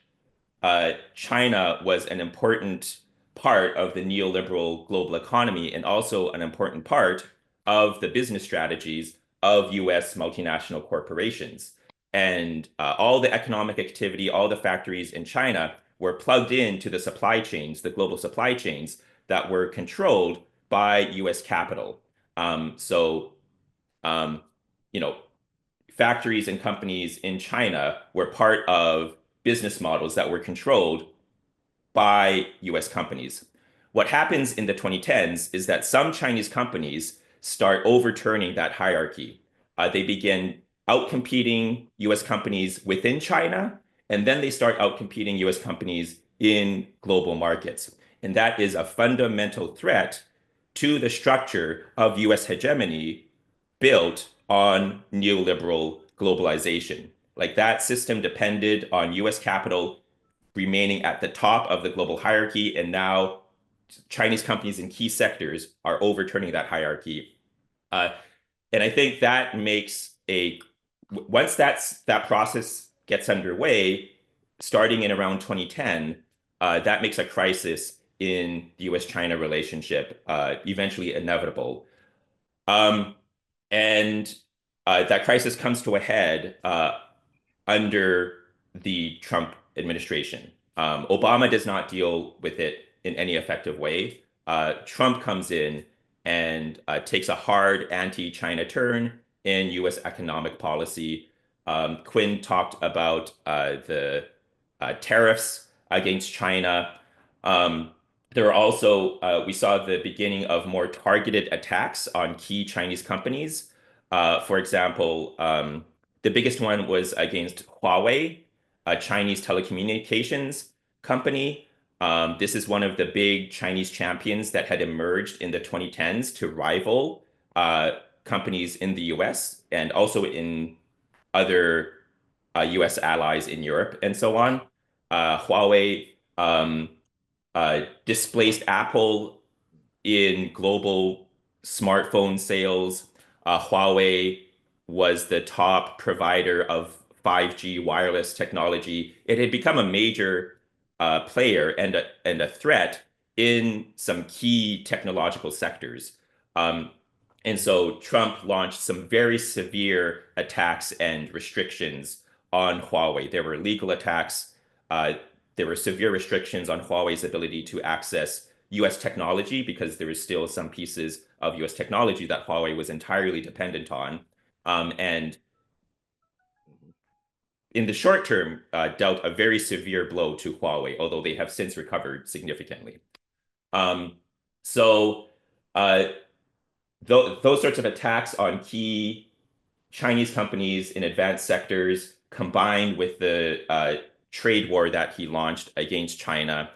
China was an important part of the neoliberal global economy and also an important part of the business strategies of US multinational corporations. And all the economic activity, all the factories in China were plugged into the supply chains, the global supply chains that were controlled by US capital. You know, factories and companies in China were part of business models that were controlled by US companies. What happens in the 2010s is that some Chinese companies start overturning that hierarchy. They begin outcompeting US companies within China, and then they start outcompeting US companies in global markets. And that is a fundamental threat to the structure of US hegemony built on neoliberal globalization. Like that system depended on US capital remaining at the top of the global hierarchy, and now Chinese companies in key sectors are overturning that hierarchy. And I think that makes once that process gets underway, starting in around 2010, that makes a crisis in the US-China relationship eventually inevitable. And that crisis comes to a head under the Trump administration. Obama does not deal with it in any effective way. Trump comes in and takes a hard anti-China turn in US economic policy. Quinn talked about the tariffs against China. There are also, we saw the beginning of more targeted attacks on key Chinese companies. For example, the biggest one was against Huawei, a Chinese telecommunications company. This is one of the big Chinese champions that had emerged in the 2010s to rival companies in the US and also in other US allies in Europe and so on. Huawei displaced Apple in global smartphone sales. Huawei was the top provider of 5G wireless technology. It had become a major player and a threat in some key technological sectors. And so Trump launched some very severe attacks and restrictions on Huawei. There were legal attacks. There were severe restrictions on Huawei's ability to access US technology because there was still some pieces of US technology that Huawei was entirely dependent on. And in the short term, dealt a very severe blow to Huawei, although they have since recovered significantly. Those sorts of attacks on key Chinese companies in advanced sectors, combined with the trade war that he launched against China,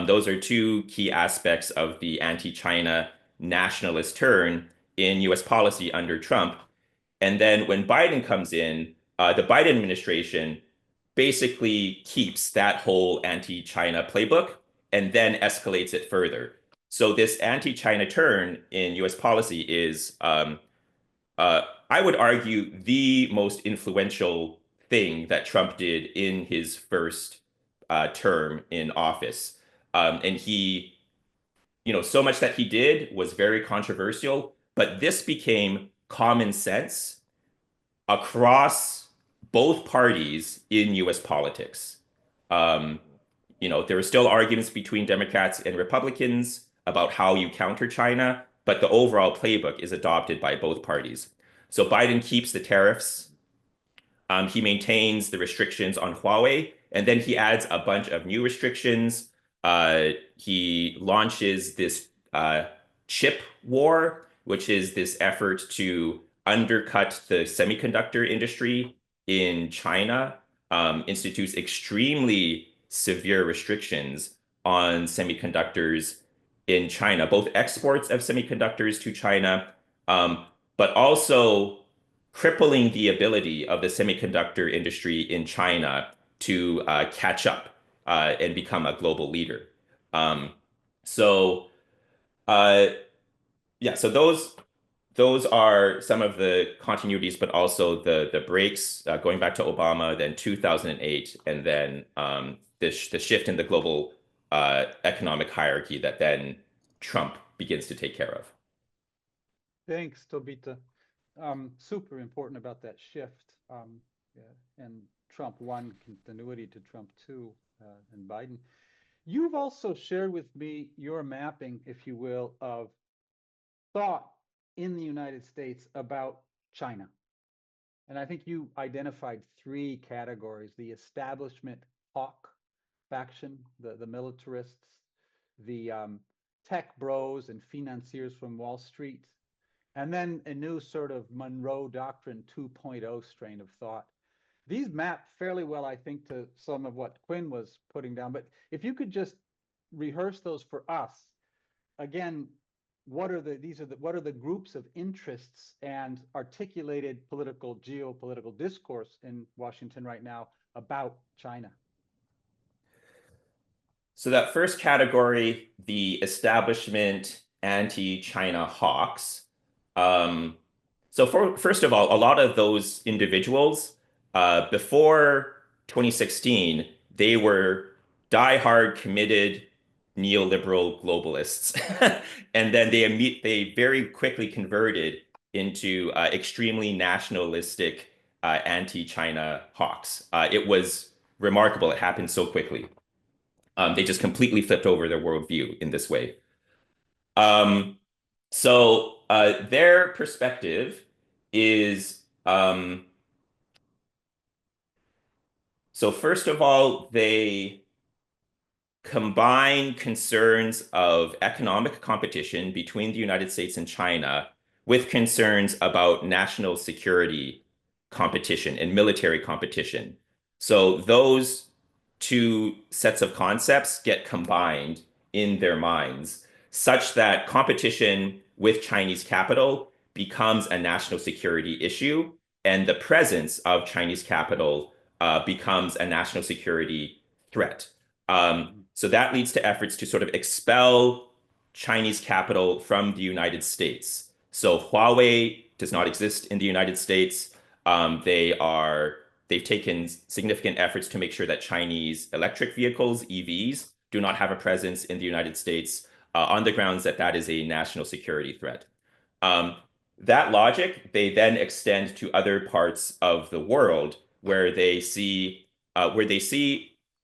those are two key aspects of the anti-China nationalist turn in US policy under Trump. And then when Biden comes in, the Biden administration basically keeps that whole anti-China playbook and then escalates it further. So this anti-China turn in US policy is, I would argue, the most influential thing that Trump did in his first term in office. And he, so much that he did was very controversial, but this became common sense across both parties in US politics. There are still arguments between Democrats and Republicans about how you counter China, but the overall playbook is adopted by both parties. So Biden keeps the tariffs. He maintains the restrictions on Huawei, and then he adds a bunch of new restrictions he launches this chip war, which is this effort to undercut the semiconductor industry in China, institutes extremely severe restrictions on semiconductors in China, both exports of semiconductors to China, but also crippling the ability of the semiconductor industry in China to catch up and become a global leader. So yeah, so those are some of the continuities, but also the breaks going back to Obama, then 2008, and then the shift in the global economic hierarchy that then Trump begins to take care of. Thanks, Tobita. Super important about that shift. Yeah, and Trump 1, continuity to Trump 2, and Biden. You've also shared with me your mapping, if you will, of thought in the United States about China. And I think you identified 3 categories: the establishment hawk faction, the militarists, the tech bros and financiers from Wall Street, and then a new sort of Monroe Doctrine 2.0 strain of thought. These map fairly well, I think, to some of what Quinn was putting down. But if you could just rehearse those for us, again, what are the groups of interests and articulated geopolitical discourse in Washington right now about China? So that first category, the establishment anti-China hawks. First of all, a lot of those individuals, before 2016, they were diehard committed neoliberal globalists. And then they very quickly converted into extremely nationalistic anti-China hawks. It was remarkable. It happened so quickly. They just completely flipped over their worldview in this way. Their perspective is, so first of all, they combine concerns of economic competition between the United States and China with concerns about national security competition and military competition. So those 2 sets of concepts get combined in their minds such that competition with Chinese capital becomes a national security issue, and the presence of Chinese capital becomes a national security threat. So that leads to efforts to sort of expel Chinese capital from the United States. So Huawei does not exist in the United States. They've taken significant efforts to make sure that Chinese electric vehicles, EVs, do not have a presence in the United States on the grounds that that is a national security threat. That logic, they then extend to other parts of the world where they see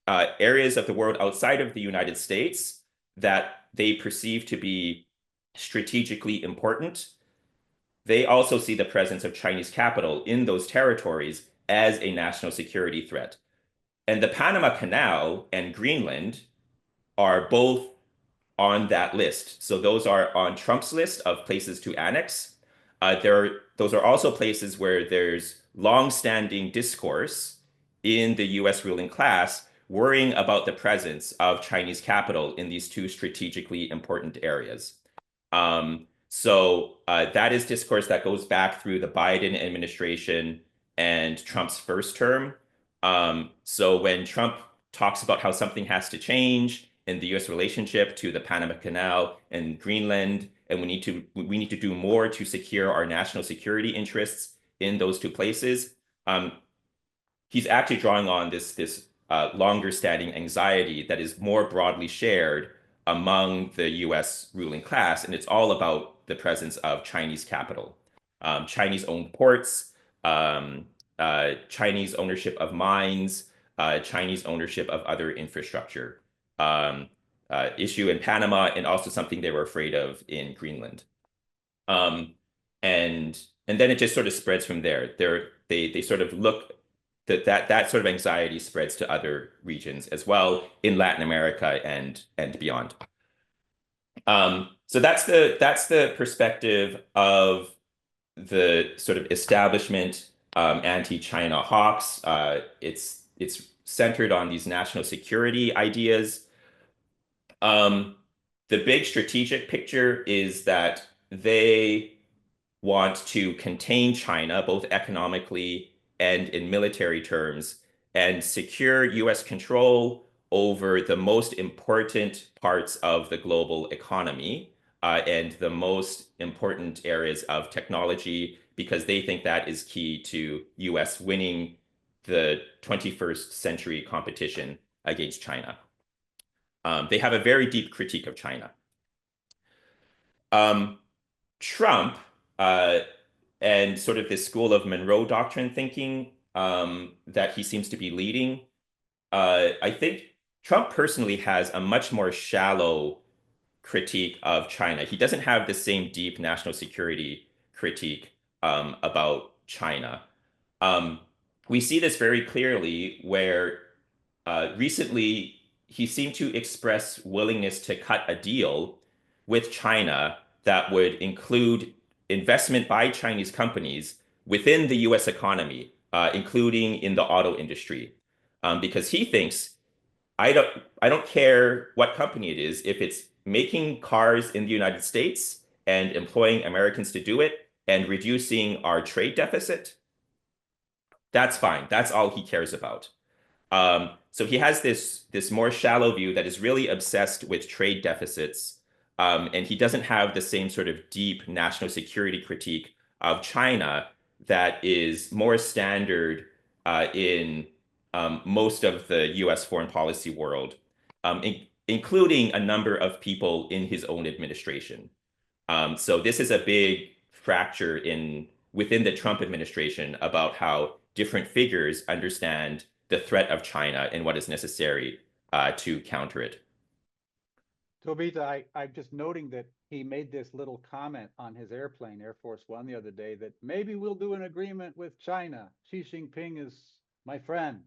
areas of the world outside of the United States that they perceive to be strategically important. They also see the presence of Chinese capital in those territories as a national security threat. And the Panama Canal and Greenland are both on that list. So those are on Trump's list of places to annex. Those are also places where there's long-standing discourse in the US ruling class worrying about the presence of Chinese capital in these 2 strategically important areas. That is discourse that goes back through the Biden administration and Trump's first term. So when Trump talks about how something has to change in the US relationship to the Panama Canal and Greenland, and we need to do more to secure our national security interests in those 2 places, he's actually drawing on this longer standing anxiety that is more broadly shared among the US ruling class. And it's all about the presence of Chinese capital, Chinese owned ports, Chinese ownership of mines, Chinese ownership of other infrastructure, issue in Panama, and also something they were afraid of in Greenland. And then it just sort of spreads from there. They sort of look that sort of anxiety spreads to other regions as well in Latin America and beyond. So that's the perspective of the sort of establishment anti-China hawks. It's centered on these national security ideas. The big strategic picture is that they want to contain China, both economically and in military terms, and secure US control over the most important parts of the global economy and the most important areas of technology, because they think that is key to US winning the 21st century competition against China. They have a very deep critique of China. Trump and sort of this school of Monroe Doctrine thinking that he seems to be leading, I think Trump personally has a much more shallow critique of China. He doesn't have the same deep national security critique about China. We see this very clearly where recently he seemed to express willingness to cut a deal with China that would include investment by Chinese companies within the US economy, including in the auto industry. Because he thinks, I don't care what company it is, if it's making cars in the United States and employing Americans to do it and reducing our trade deficit, that's fine. That's all he cares about. So he has this more shallow view that is really obsessed with trade deficits, and he doesn't have the same sort of deep national security critique of China that is more standard in most of the US foreign policy world, including a number of people in his own administration. So this is a big fracture within the Trump administration about how different figures understand the threat of China and what is necessary to counter it. Tobita, I'm just noting that he made this little comment on his airplane, Air Force One, the other day, that maybe we'll do an agreement with China. Xi Jinping is my friend,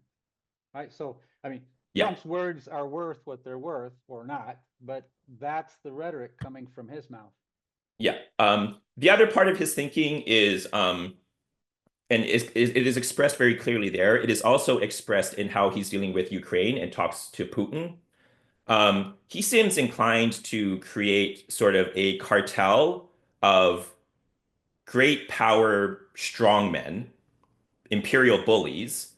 right? So, I mean, Trump's words are worth what they're worth or not, but that's the rhetoric coming from his mouth. Yeah. The other part of his thinking is, and it is expressed very clearly there. It is also expressed in how he's dealing with Ukraine and talks to Putin. He seems inclined to create sort of a cartel of great power strongmen, imperial bullies,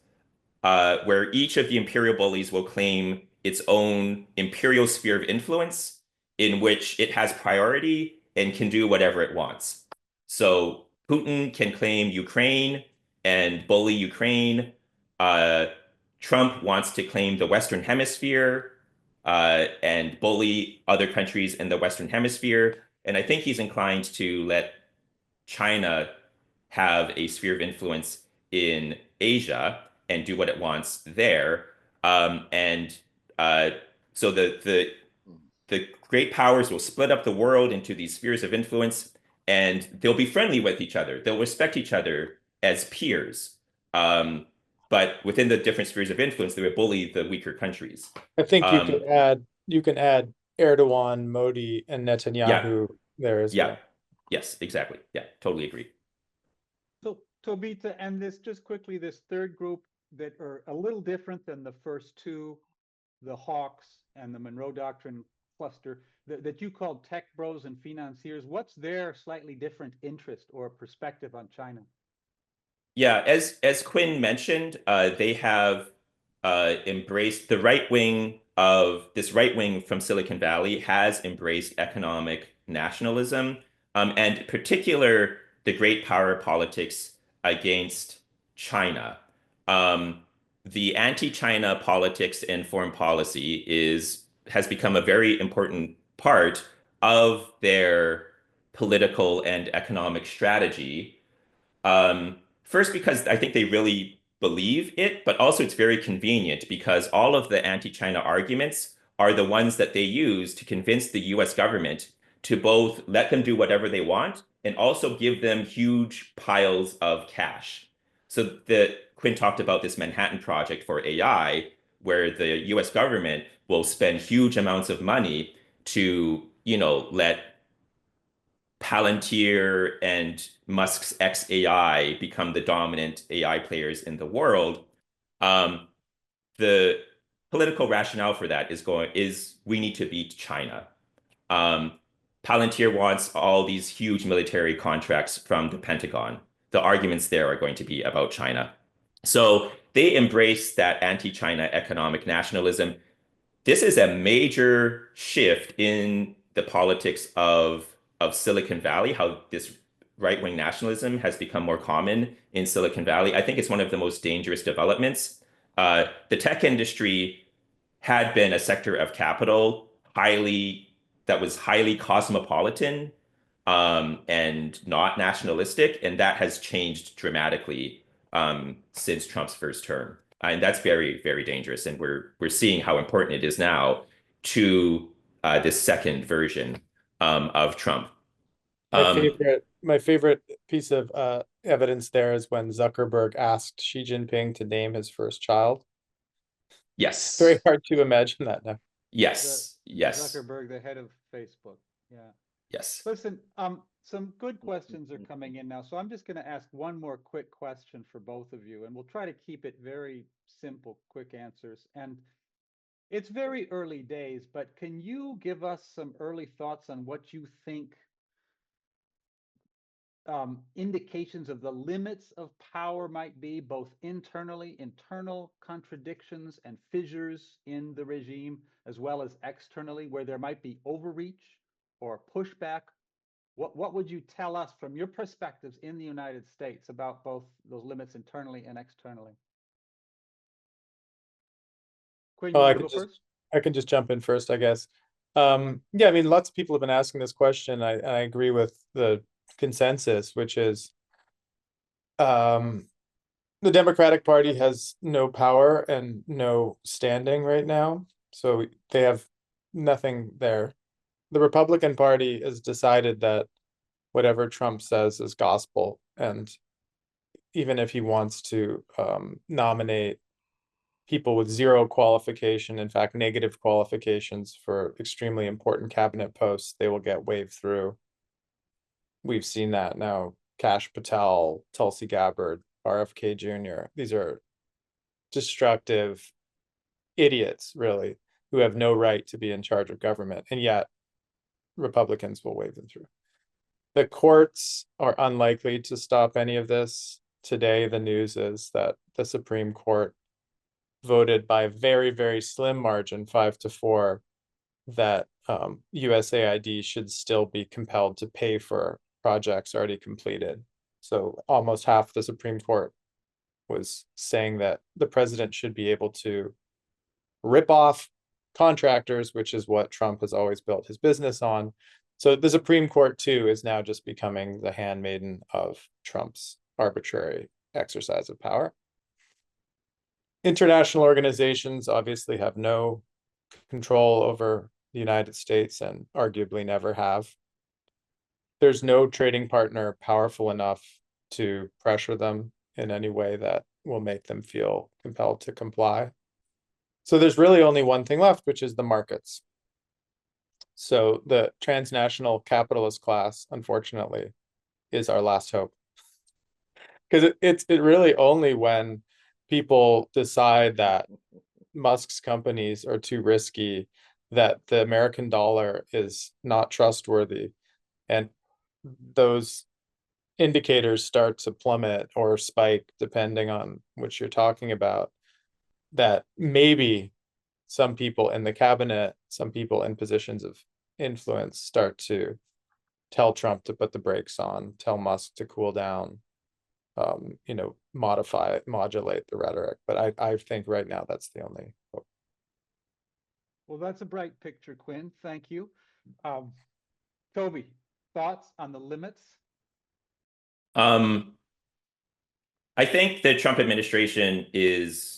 where each of the imperial bullies will claim its own imperial sphere of influence in which it has priority and can do whatever it wants. So Putin can claim Ukraine and bully Ukraine. Trump wants to claim the Western Hemisphere and bully other countries in the Western Hemisphere. And I think he's inclined to let China have a sphere of influence in Asia and do what it wants there. So the great powers will split up the world into these spheres of influence, and they'll be friendly with each other. They'll respect each other as peers. But within the different spheres of influence, they would bully the weaker countries. I think you can add Erdogan, Modi, and Netanyahu there as well. Yes, exactly. Yeah, totally agree. So Tobita, and just quickly, this third group that are a little different than the first two, the Hawks and the Monroe Doctrine cluster, that you called tech bros and financiers. What's their slightly different interest or perspective on China? Yeah, as Quinn mentioned, they have embraced the right wing from Silicon Valley has embraced economic nationalism, and in particular, the great power politics against China. The anti-China politics and foreign policy has become a very important part of their political and economic strategy. First, because I think they really believe it, but also it's very convenient because all of the anti-China arguments are the ones that they use to convince the US government to both let them do whatever they want and also give them huge piles of cash. So Quinn talked about this Manhattan Project for AI, where the US government will spend huge amounts of money to, let Palantir and Musk's xAI become the dominant AI players in the world. The political rationale for that is we need to beat China. Palantir wants all these huge military contracts from the Pentagon. The arguments there are going to be about China. So they embrace that anti-China economic nationalism. This is a major shift in the politics of Silicon Valley, how this right-wing nationalism has become more common in Silicon Valley. I think it's one of the most dangerous developments. The tech industry had been a sector of capital that was highly cosmopolitan and not nationalistic, and that has changed dramatically since Trump's first term. And that's very, very dangerous. And we're seeing how important it is now to this second version of Trump. My favorite piece of evidence there is when Zuckerberg asked Xi Jinping to name his first child. Yes. Very hard to imagine that now. Yes. Yes. Zuckerberg, the head of Facebook. Yeah. Yes. Listen, some good questions are coming in now. So I'm just going to ask one more quick question for both of you, and we'll try to keep it very simple, quick answers. And it's very early days, but can you give us some early thoughts on what you think indications of the limits of power might be, both internal contradictions and fissures in the regime, as well as externally, where there might be overreach or pushback? What would you tell us from your perspectives in the United States about both those limits internally and externally? Quinn, you want to go first? I can just jump in first, I guess. Yeah, I mean, lots of people have been asking this question. I agree with the consensus, which is the Democratic Party has no power and no standing right now. So they have nothing there. The Republican Party has decided that whatever Trump says is gospel. And even if he wants to nominate people with zero qualification, in fact, negative qualifications for extremely important cabinet posts, they will get waved through. We've seen that now. Kash Patel, Tulsi Gabbard, RFK Jr. These are destructive idiots, really, who have no right to be in charge of government. And yet Republicans will wave them through. The courts are unlikely to stop any of this. Today, the news is that the Supreme Court voted by a very, very slim margin, 5-4, that USAID should still be compelled to pay for projects already completed. So almost half the Supreme Court was saying that the president should be able to rip off contractors, which is what Trump has always built his business on. So the Supreme Court, too, is now just becoming the handmaiden of Trump's arbitrary exercise of power. International organizations obviously have no control over the United States and arguably never have. There's no trading partner powerful enough to pressure them in any way that will make them feel compelled to comply. So there's really only one thing left, which is the markets. So the transnational capitalist class, unfortunately, is our last hope. Because it's really only when people decide that Musk's companies are too risky, that the American dollar is not trustworthy, and those indicators start to plummet or spike, depending on what you're talking about, that maybe some people in the cabinet, some people in positions of influence start to tell Trump to put the brakes on, tell Musk to cool down, modulate the rhetoric. But I think right now that's the only hope. Well, that's a bright picture, Quinn. Thank you. Toby, thoughts on the limits? I think the Trump administration is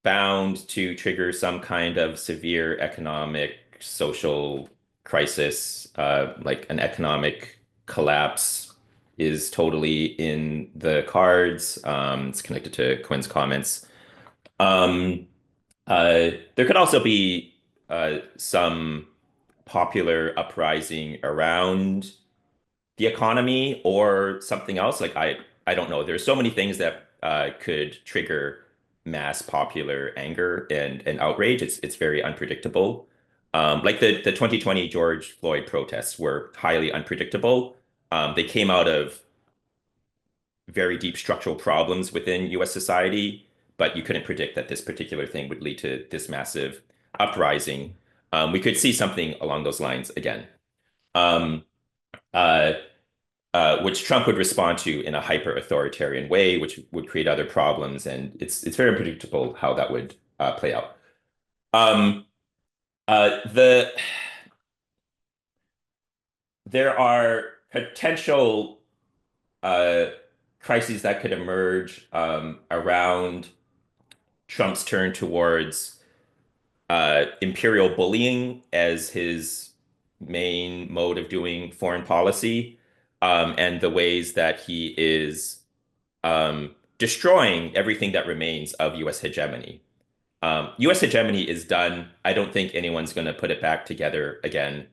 bound to trigger some kind of severe economic, social crisis, like an economic collapse, is totally in the cards. It's connected to Quinn's comments. There could also be some popular uprising around the economy or something else. Like I don't know. There's so many things that could trigger mass popular anger and outrage. It's very unpredictable. Like the 2020 George Floyd protests were highly unpredictable. They came out of very deep structural problems within US society, but you couldn't predict that this particular thing would lead to this massive uprising. We could see something along those lines again, uh, which Trump would respond to in a hyper-authoritarian way, which would create other problems, and it's very unpredictable how that would play out. There are potential crises that could emerge around Trump's turn towards imperial bullying as his main mode of doing foreign policy, and the ways that he is destroying everything that remains of US hegemony. US hegemony is done. I don't think anyone's going to put it back together again.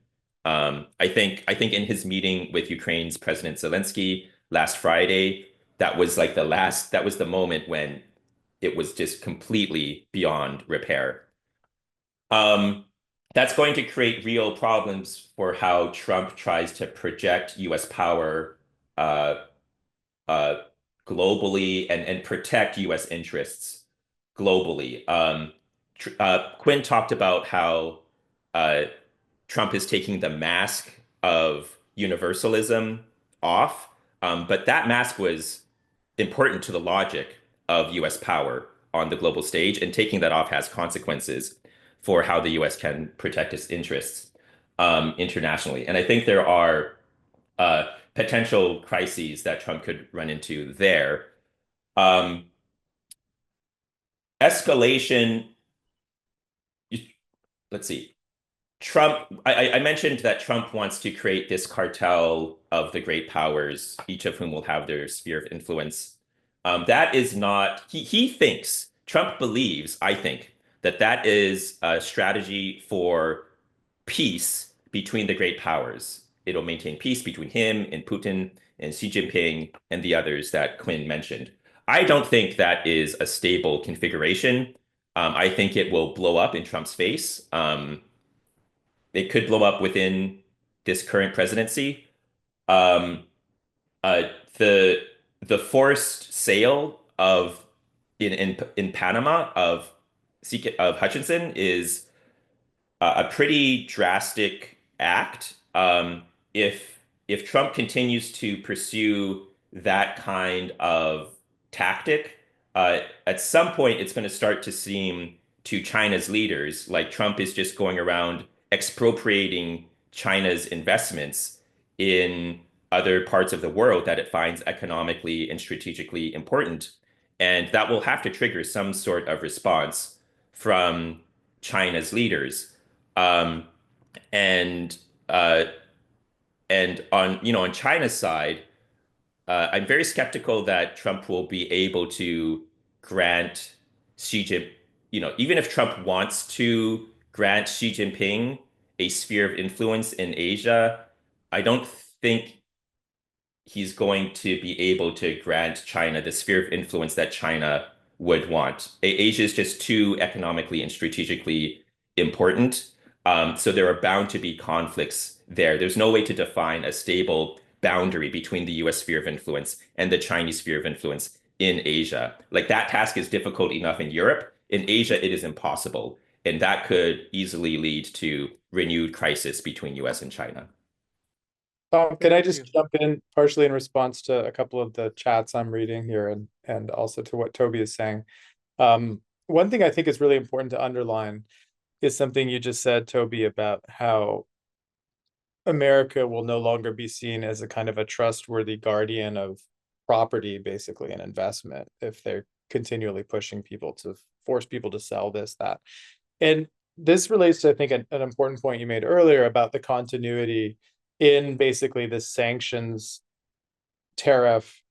I think in his meeting with Ukraine's President Zelensky last Friday, that was the moment when it was just completely beyond repair. That's going to create real problems for how Trump tries to project US power globally and protect US interests globally. Quinn talked about how Trump is taking the mask of universalism off, but that mask was important to the logic of US power on the global stage, and taking that off has consequences for how the US can protect its interests internationally. And I think there are potential crises that Trump could run into there. Escalation, let's see. I mentioned that Trump wants to create this cartel of the great powers, each of whom will have their sphere of influence. That is not, he thinks, Trump believes, I think, that is a strategy for peace between the great powers. It'll maintain peace between him and Putin and Xi Jinping and the others that Quinn mentioned. I don't think that is a stable configuration. I think it will blow up in Trump's face. It could blow up within this current presidency. Um, the forced sale of in Panama of Hutchinson is a pretty drastic act. If Trump continues to pursue that kind of tactic, at some point it's going to start to seem to China's leaders like Trump is just going around expropriating China's investments in other parts of the world that it finds economically and strategically important. And that will have to trigger some sort of response from China's leaders. Um, and on China's side, I'm very skeptical that Trump will be able to grant Xi Jinping, even if Trump wants to grant Xi Jinping a sphere of influence in Asia, I don't think he's going to be able to grant China the sphere of influence that China would want. Asia is just too economically and strategically important. So there are bound to be conflicts there. There's no way to define a stable boundary between the US sphere of influence and the Chinese sphere of influence in Asia. Like that task is difficult enough in Europe. In Asia, it is impossible. And that could easily lead to renewed crisis between US and China. Can I just jump in partially in response to a couple of the chats I'm reading here and also to what Toby is saying? One thing I think is really important to underline is something you just said, Toby, about how America will no longer be seen as a kind of a trustworthy guardian of property, basically, and investment if they're continually pushing people to force people to sell this, that. And this relates to, I think, an important point you made earlier about the continuity in basically the sanctions tariff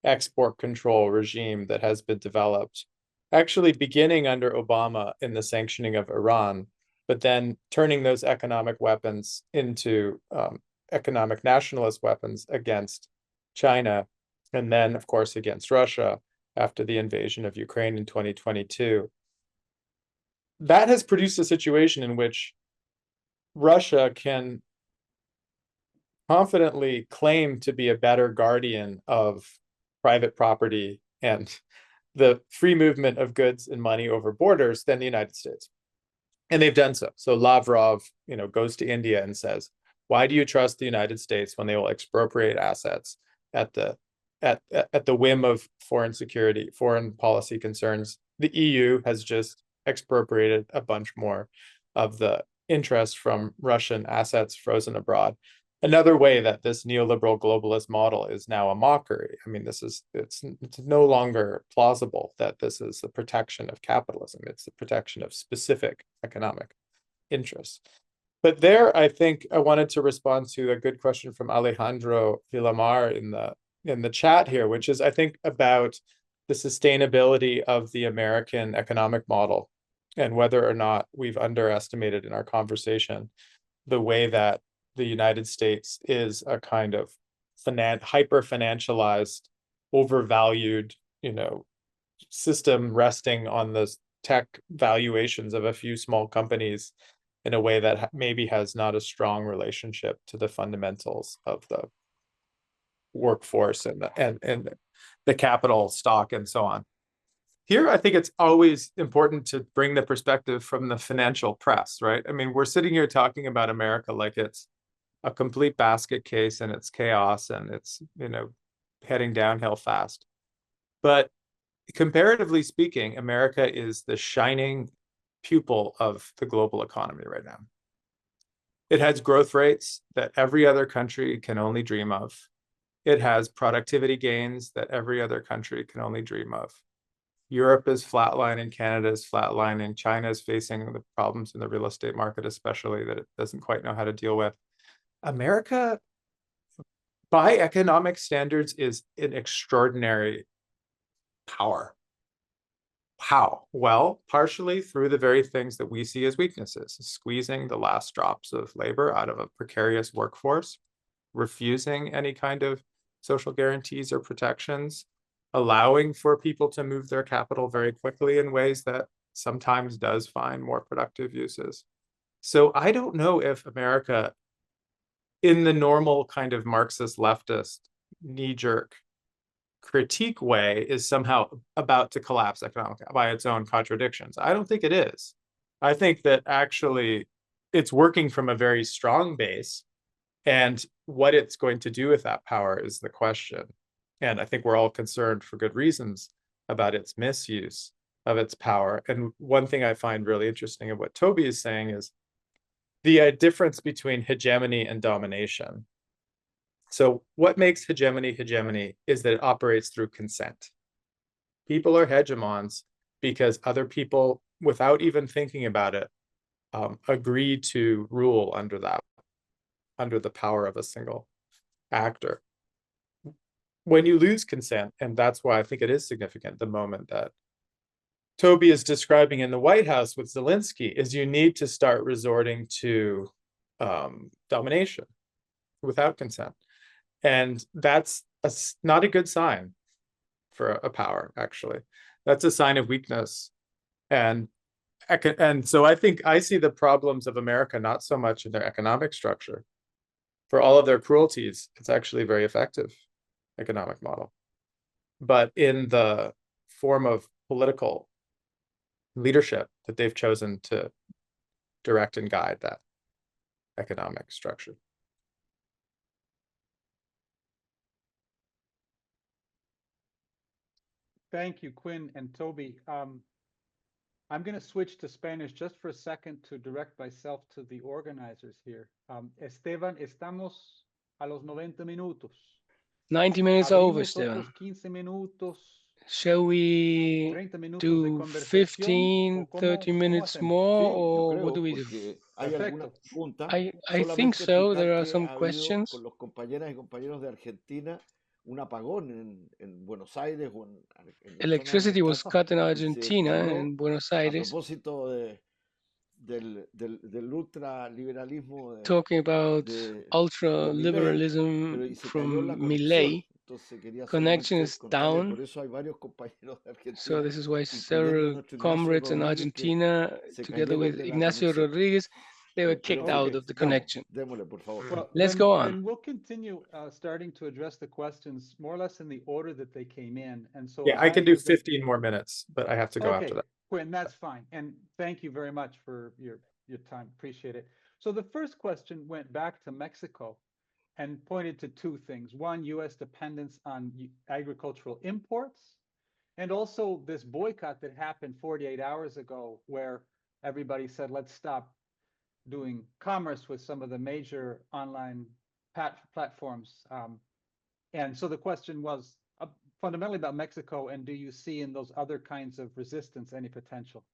export control regime that has been developed, actually beginning under Obama in the sanctioning of Iran, but then turning those economic weapons into economic nationalist weapons against China, and then, of course, against Russia after the invasion of Ukraine in 2022. That has produced a situation in which Russia can confidently claim to be a better guardian of private property and the free movement of goods and money over borders than the United States. And they've done so. So Lavrov, goes to India and says, why do you trust the United States when they will expropriate assets at the whim of foreign policy concerns? The EU has just expropriated a bunch more of the interest from Russian assets frozen abroad. Another way that this neoliberal globalist model is now a mockery. I mean, it's no longer plausible that this is the protection of capitalism. It's the protection of specific economic interests. But there, I think I wanted to respond to a good question from Alejandro Villamar in the chat here, which is, I think, about the sustainability of the American economic model and whether or not we've underestimated in our conversation the way that the United States is a kind of hyper-financialized, overvalued, system resting on the tech valuations of a few small companies in a way that maybe has not a strong relationship to the fundamentals of the workforce and the capital stock and so on. Here, I think it's always important to bring the perspective from the financial press, right? I mean, we're sitting here talking about America like it's a complete basket case and it's chaos and it's, heading downhill fast. But comparatively speaking, America is the shining pupil of the global economy right now. It has growth rates that every other country can only dream of. It has productivity gains that every other country can only dream of. Europe is flatlining, Canada is flatlining, China is facing the problems in the real estate market, especially, that it doesn't quite know how to deal with. America, by economic standards, is an extraordinary power. How? Well, partially through the very things that we see as weaknesses, squeezing the last drops of labor out of a precarious workforce, refusing any kind of social guarantees or protections, allowing for people to move their capital very quickly in ways that sometimes does find more productive uses. So I don't know if America, in the normal kind of Marxist leftist knee-jerk critique way, is somehow about to collapse economically by its own contradictions. I don't think it is. I think that actually it's working from a very strong base, and what it's going to do with that power is the question. And I think we're all concerned for good reasons about its misuse of its power. And one thing I find really interesting of what Toby is saying is the difference between hegemony and domination. So what makes hegemony hegemony is that it operates through consent. People are hegemons because other people, without even thinking about it, agree to rule under the power of a single actor. When you lose consent, and that's why I think it is significant, the moment that Toby is describing in the White House with Zelensky, is you need to start resorting to domination without consent. And that's not a good sign for a power, actually. That's a sign of weakness. And so I think I see the problems of America not so much in their economic structure. For all of their cruelties, it's actually a very effective economic model. But in the form of political leadership that they've chosen to direct and guide that economic structure. Thank you, Quinn and Toby. I'm going to switch to Spanish just for a second to direct myself to the organizers here. Esteban, estamos a los 90 minutos. 90 minutes over, Esteban. 15 minutos. Shall we do 15, 30 minutes more, or what do we do? Hay algunas preguntas. I think so. There are some ha habido questions. con los compañeras y compañeros de Argentina un apagón en Buenos Aires o en las zonas Electricity was afectadas, cut in y se Argentina, tiró in Buenos a Aires, propósito del ultraliberalismo talking about de Milei, ultra-liberalism pero y se cayó from la conexión. Milei. Entonces quería Connection solamente is contarle, down. por eso hay varios compañeros de So Argentina, this is why incluyendo several nuestro Ignacio comrades in Rodríguez, que Argentina, se together cayeron with de la Ignacio conexión. Rodriguez, they were Creo kicked que out of the sigamos, connection. démosle, por favor. Well, Let's then, go on. then we'll continue starting to address the questions more or less in the order that they came in. And so Yeah, I as can do present- 15 more minutes, but I have to go after Okay, that. Quinn, that's fine. And thank you very much for your time. Appreciate it. So the first question went back to Mexico and pointed to two things. One, U.S. dependence on agricultural imports, and also this boycott that happened 48 hours ago, where everybody said, let's stop doing commerce with some of the major online platforms. And so the question was fundamentally about Mexico, and do you see in those other kinds of resistance any potential?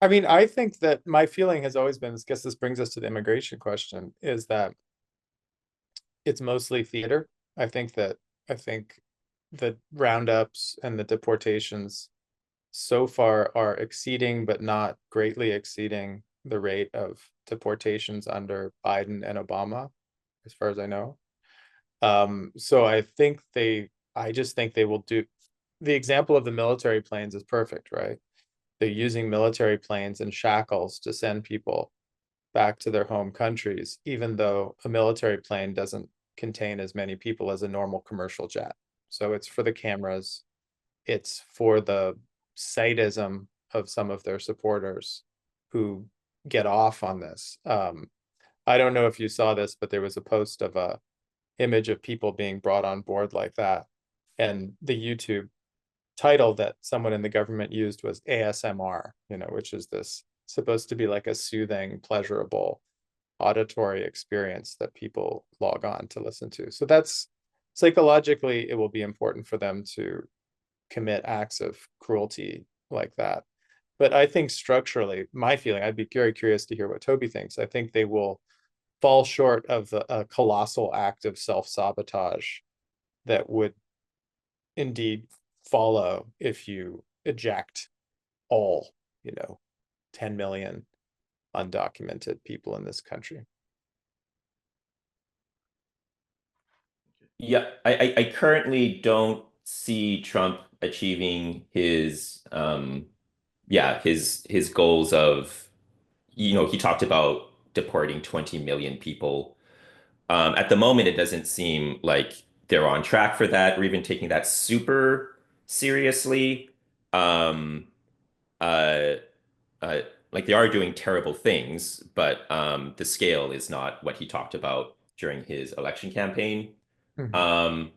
I mean, I think that my feeling has always been, I guess this brings us to the immigration question, is that it's mostly theater. I think the roundups and the deportations so far are exceeding, but not greatly exceeding, the rate of deportations under Biden and Obama, as far as I know. So I just think they will do, the example of the military planes is perfect, right? They're using military planes and shackles to send people back to their home countries, even though a military plane doesn't contain as many people as a normal commercial jet. So it's for the cameras, it's for the sadism of some of their supporters who get off on this. I don't know if you saw this, but there was a post of a image of people being brought on board like that, and the YouTube title that someone in the government used was ASMR, which is this supposed to be like a soothing, pleasurable auditory experience that people log on to listen to. So that's psychologically, it will be important for them to commit acts of cruelty like that. But I think structurally, my feeling, I'd be very curious to hear what Toby thinks. I think they will fall short of a colossal act of self-sabotage that would indeed follow if you eject all, 10 million undocumented people in this country. Yeah, I currently don't see Trump achieving his his goals of, he talked about deporting 20 million people. At the moment, it doesn't seem like they're on track for that or even taking that super seriously. Um, uh, like they are doing terrible things, but the scale is not what he talked about during his election campaign. Mhm.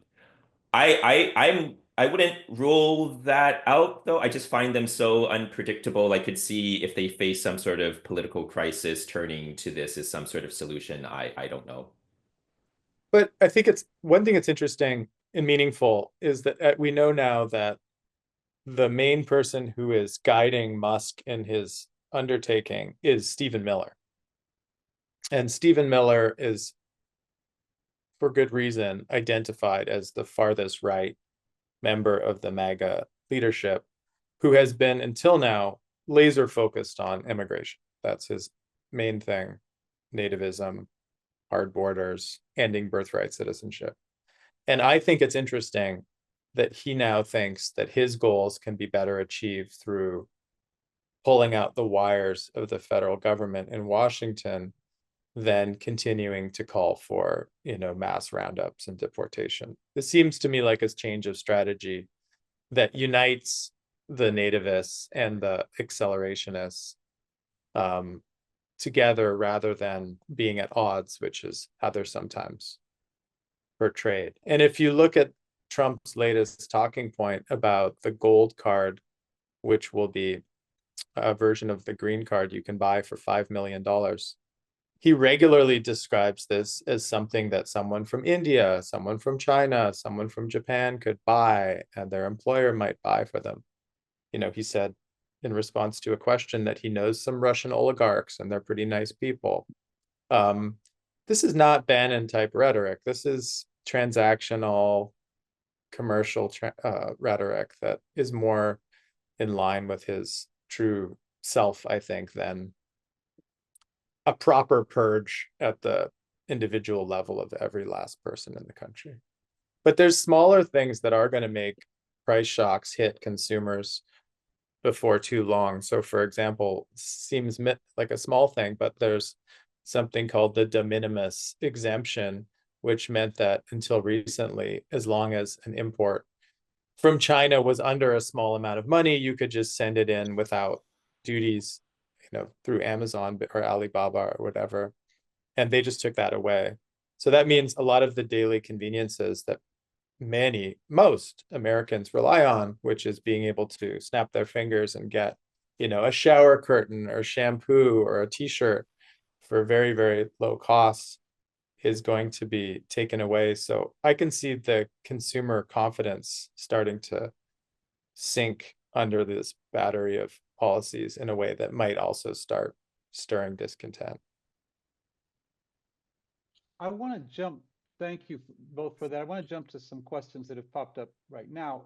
I wouldn't rule that out though. I just find them so unpredictable. I could see if they face some sort of political crisis, turning to this as some sort of solution. I don't know. But I think it's one thing that's interesting and meaningful is that we know now that the main person who is guiding Musk in his undertaking is Stephen Miller. And Stephen Miller is, for good reason, identified as the farthest right member of the MAGA leadership, who has been until now laser focused on immigration. That's his main thing: nativism, hard borders, ending birthright citizenship. And I think it's interesting that he now thinks that his goals can be better achieved through pulling out the wires of the federal government in Washington than continuing to call for, mass roundups and deportation. This seems to me like a change of strategy that unites the nativists and the accelerationists together rather than being at odds, which is how they're sometimes portrayed. And if you look at Trump's latest talking point about the gold card, which will be a version of the green card you can buy for $5 million, he regularly describes this as something that someone from India, someone from China, someone from Japan could buy, and their employer might buy for them. He said in response to a question that he knows some Russian oligarchs and they're pretty nice people. This is not Bannon type rhetoric. This is transactional commercial rhetoric that is more in line with his true self, I think, than a proper purge at the individual level of every last person in the country. But there's smaller things that are going to make price shocks hit consumers before too long. So for example, seems like a small thing, but there's something called the de minimis exemption, which meant that until recently, as long as an import from China was under a small amount of money, you could just send it in without duties, through Amazon or Alibaba or whatever. And they just took that away. So that means a lot of the daily conveniences that most Americans rely on, which is being able to snap their fingers and get, a shower curtain or shampoo or a t-shirt for very, very low costs, is going to be taken away. So I can see the consumer confidence starting to sink under this battery of policies in a way that might also start stirring discontent. I want to jump, thank you both for that. I want to jump to some questions that have popped up right now.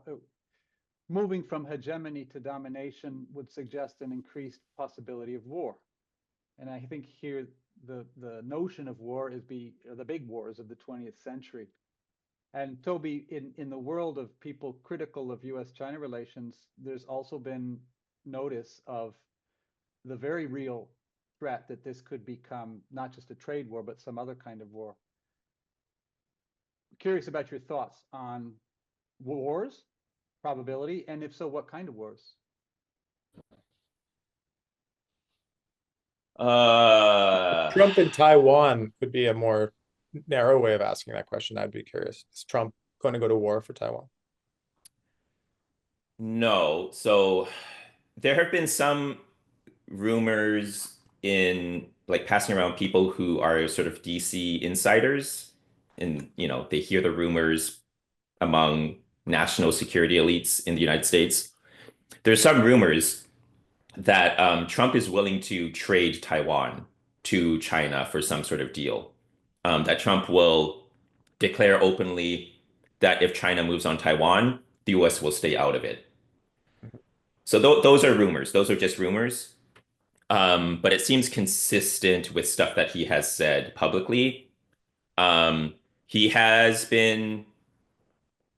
Moving from hegemony to domination would suggest an increased possibility of war. And I think here the notion of war is the big wars of the 20th century. And Toby, in the world of people critical of US-China relations, there's also been notice of the very real threat that this could become not just a trade war, but some other kind of war. Curious about your thoughts on wars, probability, and if so, what kind of wars? Trump in Taiwan would be a more narrow way of asking that question. I'd be curious. Is Trump going to go to war for Taiwan? No. So there have been some rumors passing around, people who are sort of DC insiders, and they hear the rumors among national security elites in the United States. There's some rumors that Trump is willing to trade Taiwan to China for some sort of deal. That Trump will declare openly that if China moves on Taiwan, the US will stay out of it. So those are rumors. Those are just rumors. But it seems consistent with stuff that he has said publicly. He has been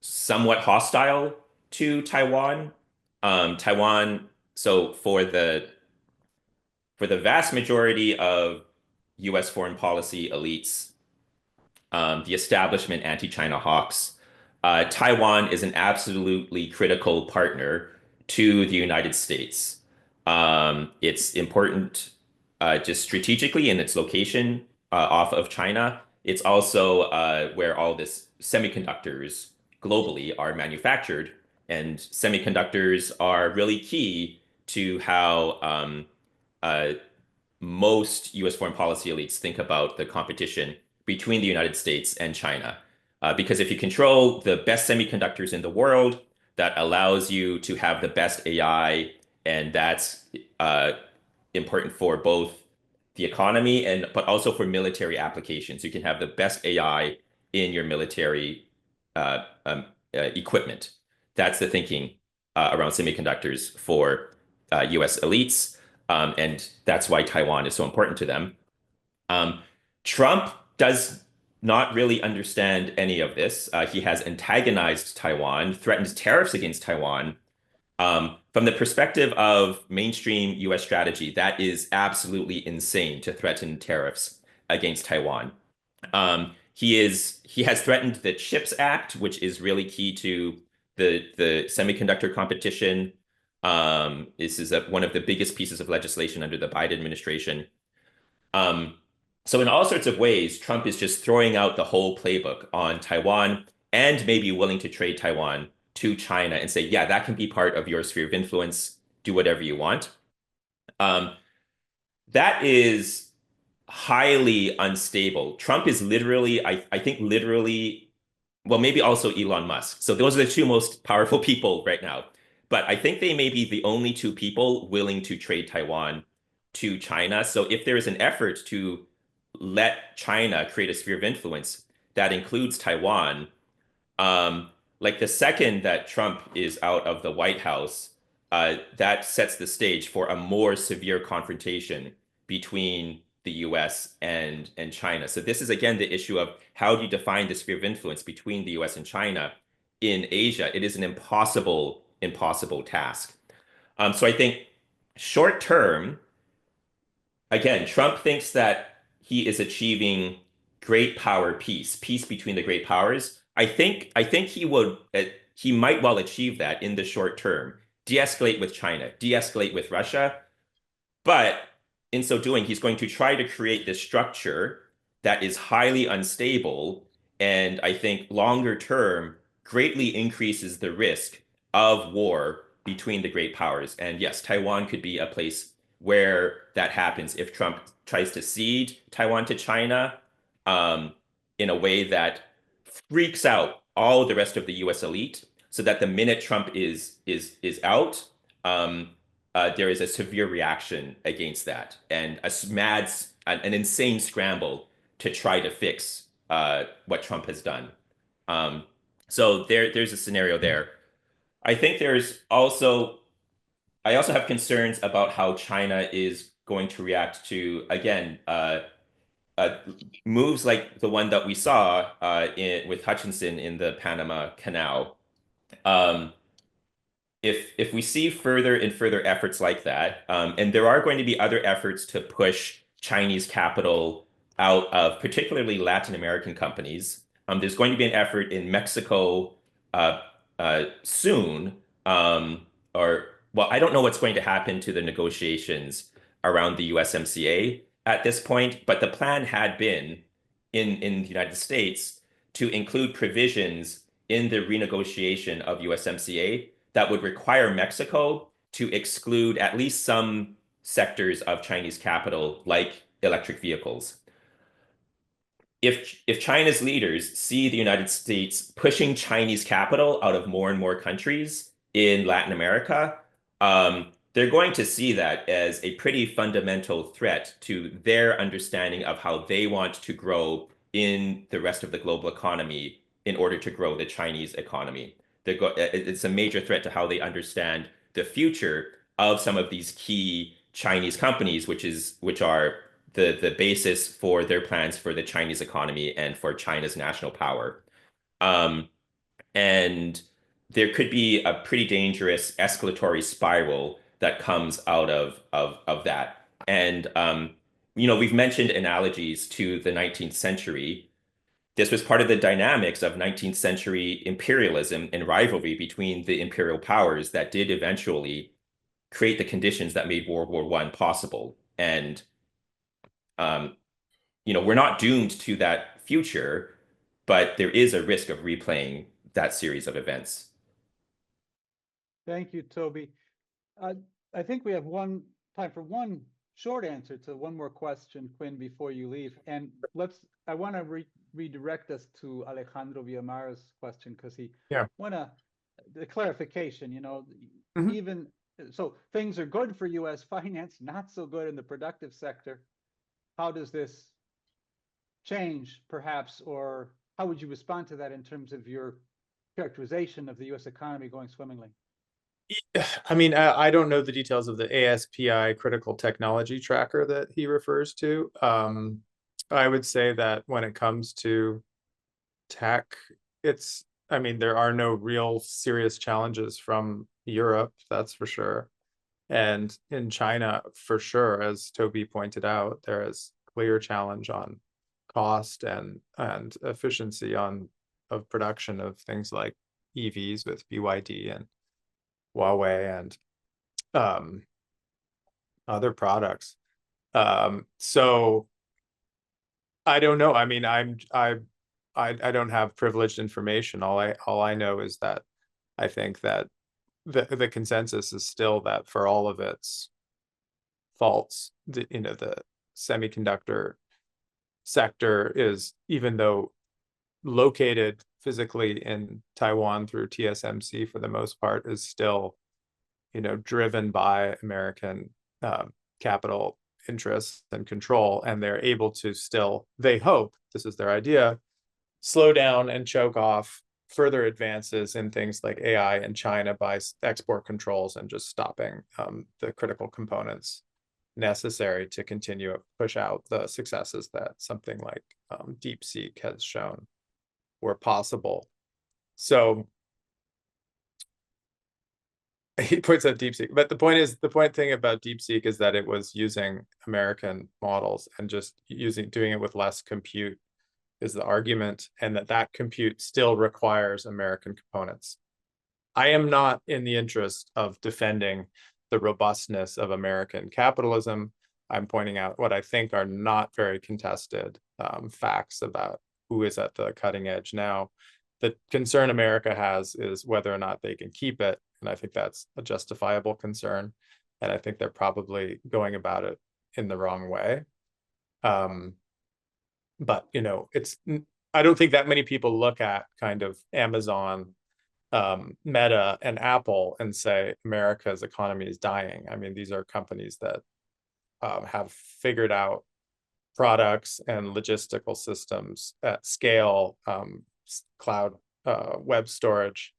somewhat hostile to Taiwan. So for the vast majority of US foreign policy elites, the establishment anti-China hawks, Taiwan is an absolutely critical partner to the United States. It's important just strategically in its location off of China. It's also where all this semiconductors globally are manufactured, and semiconductors are really key to how most US foreign policy elites think about the competition between the United States and China. Because if you control the best semiconductors in the world, that allows you to have the best AI, and that's important for both the economy but also for military applications. You can have the best AI in your military equipment. That's the thinking around semiconductors for US elites. And that's why Taiwan is so important to them. Trump does not really understand any of this. He has antagonized Taiwan, threatened tariffs against Taiwan. From the perspective of mainstream US strategy, that is absolutely insane to threaten tariffs against Taiwan. He has threatened the CHIPS Act, which is really key to the semiconductor competition. This is one of the biggest pieces of legislation under the Biden administration. So in all sorts of ways, Trump is just throwing out the whole playbook on Taiwan, and maybe willing to trade Taiwan to China and say, yeah, that can be part of your sphere of influence. Do whatever you want. That is highly unstable. Trump is literally, I think literally, well, maybe also Elon Musk. So those are the two most powerful people right now. But I think they may be the only two people willing to trade Taiwan to China. So if there is an effort to let China create a sphere of influence that includes Taiwan. Like the second that Trump is out of the White House, that sets the stage for a more severe confrontation between the US and China. So this is again the issue of how do you define the sphere of influence between the US and China in Asia? It is an impossible task. So I think short term, again, Trump thinks that he is achieving great power peace between the great powers. I think he might well achieve that in the short term, de-escalate with China, de-escalate with Russia, but in so doing, he's going to try to create this structure that is highly unstable, and I think longer term greatly increases the risk of war between the great powers. And yes, Taiwan could be a place where that happens if Trump tries to cede Taiwan to China in a way that freaks out all the rest of the US elite, so that the minute Trump is out, there is a severe reaction against that and an insane scramble to try to fix what Trump has done. So there's a scenario there. I think I also have concerns about how China is going to react to, again, moves like the one that we saw with Hutchinson in the Panama Canal. If we see further and further efforts like that, and there are going to be other efforts to push Chinese capital out of particularly Latin American companies, there's going to be an effort in Mexico soon, well, I don't know what's going to happen to the negotiations around the USMCA at this point, but the plan had been in the United States to include provisions in the renegotiation of USMCA that would require Mexico to exclude at least some sectors of Chinese capital, like electric vehicles. If China's leaders see the United States pushing Chinese capital out of more and more countries in Latin America, they're going to see that as a pretty fundamental threat to their understanding of how they want to grow in the rest of the global economy in order to grow the Chinese economy. It's a major threat to how they understand the future of some of these key Chinese companies, which are the basis for their plans for the Chinese economy and for China's national power. And there could be a pretty dangerous escalatory spiral that comes out of that. And we've mentioned analogies to the 19th century. This was part of the dynamics of 19th century imperialism and rivalry between the imperial powers that did eventually create the conditions that made World War I possible. And we're not doomed to that future, but there is a risk of replaying that series of events. Thank you, Toby. I think we have time for one short answer to one more question, Quinn, before you leave. And I want to redirect us to Alejandro Villamara's question, because he wanted the clarification, even so things are good for US finance, not so good in the productive sector. How does this change, perhaps, or how would you respond to that in terms of your characterization of the US economy going swimmingly? I mean, I don't know the details of the ASPI critical technology tracker that he refers to. I would say that when it comes to tech, there are no real serious challenges from Europe, that's for sure. And in China, for sure, as Toby pointed out, there is clear challenge on cost and efficiency of production of things like EVs with BYD and Huawei and other products. So I don't know. I mean, I don't have privileged information. All I know is that I think that the consensus is still that for all of its faults, the semiconductor sector is, even though located physically in Taiwan through TSMC for the most part, is still driven by American capital interests and control, and they're able to still, they hope, this is their idea, slow down and choke off further advances in things like AI in China by export controls and just stopping the critical components necessary to continue to push out the successes that something like DeepSeek has shown were possible. So he points out DeepSeek, but the point thing about DeepSeek is that it was using American models and just doing it with less compute is the argument, and that compute still requires American components. I am not in the interest of defending the robustness of American capitalism. I'm pointing out what I think are not very contested facts about who is at the cutting edge now. The concern America has is whether or not they can keep it, and I think that's a justifiable concern, and I think they're probably going about it in the wrong way. But I don't think that many people look at kind of Amazon, Meta, and Apple and say America's economy is dying. I mean, these are companies that have figured out products and logistical systems at scale, cloud web storage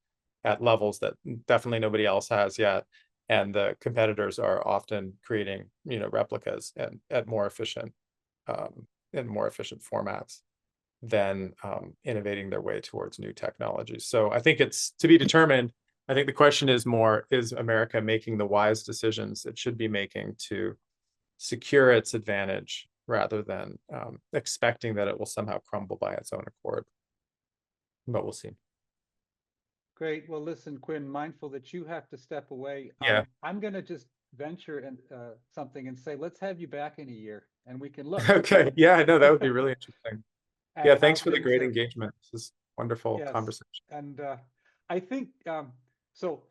at levels that definitely nobody else has yet. And the competitors are often creating, replicas and at more efficient in more efficient formats than innovating their way towards new technologies. So I think it's to be determined. I think the question is more, is America making the wise decisions it should be making to secure its advantage rather than expecting that it will somehow crumble by its own accord? But we'll see. Great. Well, listen, Quinn, mindful that you have to step away. Yeah. I'm going to just venture and something and say, let's have you back in a year and we can look. Okay. Yeah, I know that would be really interesting. Yeah, thanks for the things great are- engagement. This is wonderful Yes, conversation. And I think so.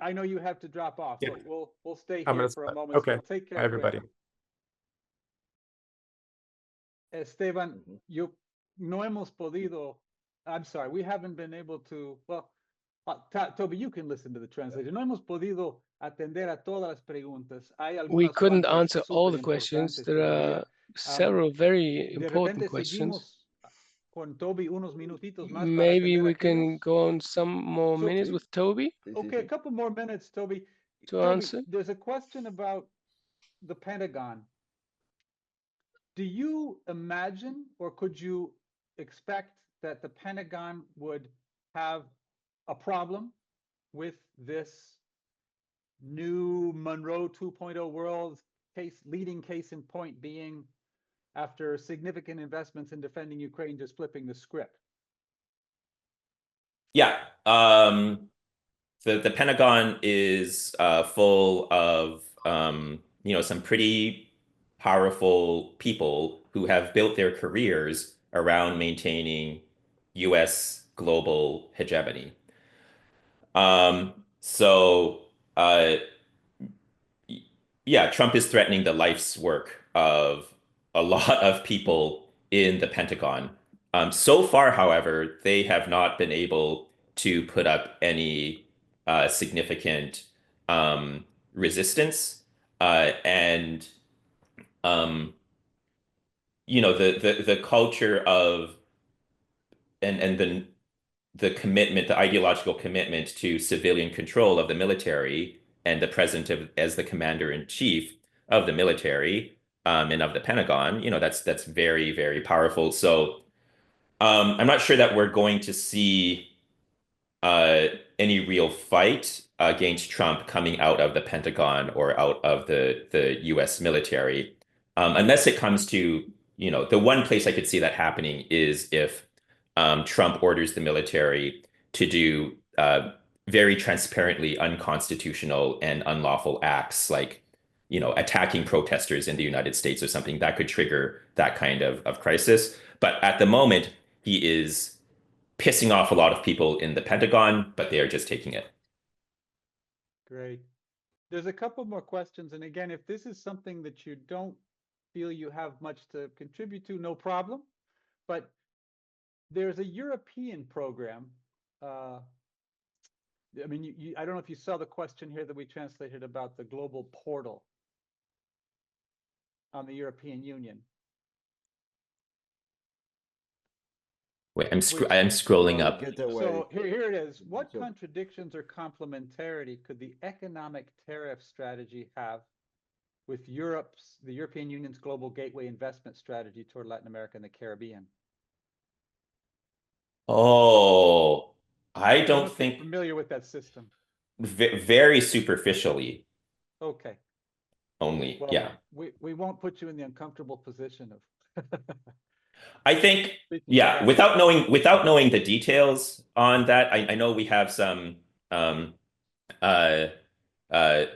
I know you have to drop off, Yeah. but we'll stay I'm here gonna for a stop. moment. Okay. So take care, Bye, everybody. Quinn. Esteban, no hemos podido. I'm sorry, we haven't been able to. Well, Toby, you can listen to the translation. No hemos podido atender a todas las preguntas. Hay We algunas couldn't cuantas answer all the súper questions. importantes There todavía. are several very De important repente questions. seguimos con Toby unos minutitos más para Maybe atender we can aquellos. go on some more So- minutes with Toby Okay, a couple more minutes, Toby. to Toby, answer. there's a question about the Pentagon. Do you imagine, or could you expect that the Pentagon would have a problem with this new Monroe 2.0 world leading case in point being, after significant investments in defending Ukraine, just flipping the script? Yeah. The Pentagon is full of some pretty powerful people who have built their careers around maintaining U.S. global hegemony. So yeah, Trump is threatening the life's work of a lot of people in the Pentagon. So far, however, they have not been able to put up any significant resistance, and the culture of and the commitment, the ideological commitment to civilian control of the military and the president as the commander in chief of the military and of the Pentagon, that's very, very powerful. So I'm not sure that we're going to see any real fight against Trump coming out of the Pentagon or out of the U.S. military, unless it comes to, the one place I could see that happening is if Trump orders the military to do very transparently unconstitutional and unlawful acts, like, attacking protesters in the United States or something that could trigger that kind of crisis. But at the moment, he is pissing off a lot of people in the Pentagon, but they are just taking it. Great. There's a couple more questions. And again, if this is something that you don't feel you have much to contribute to, no problem. But there's a European program. I don't know if you saw the question here that we translated about the global portal. on the European Union. Wait, I'm scrolling up. Get away. So here it is. What So- contradictions or complementarity could the economic tariff strategy have with the European Union's global gateway investment strategy toward Latin America and the Caribbean? Oh, I know don't if you're think familiar with that system. very superficially Okay. only. Well, Yeah. we won't put you in the uncomfortable position of I think, speaking yeah, to without knowing the details on that, I know we have some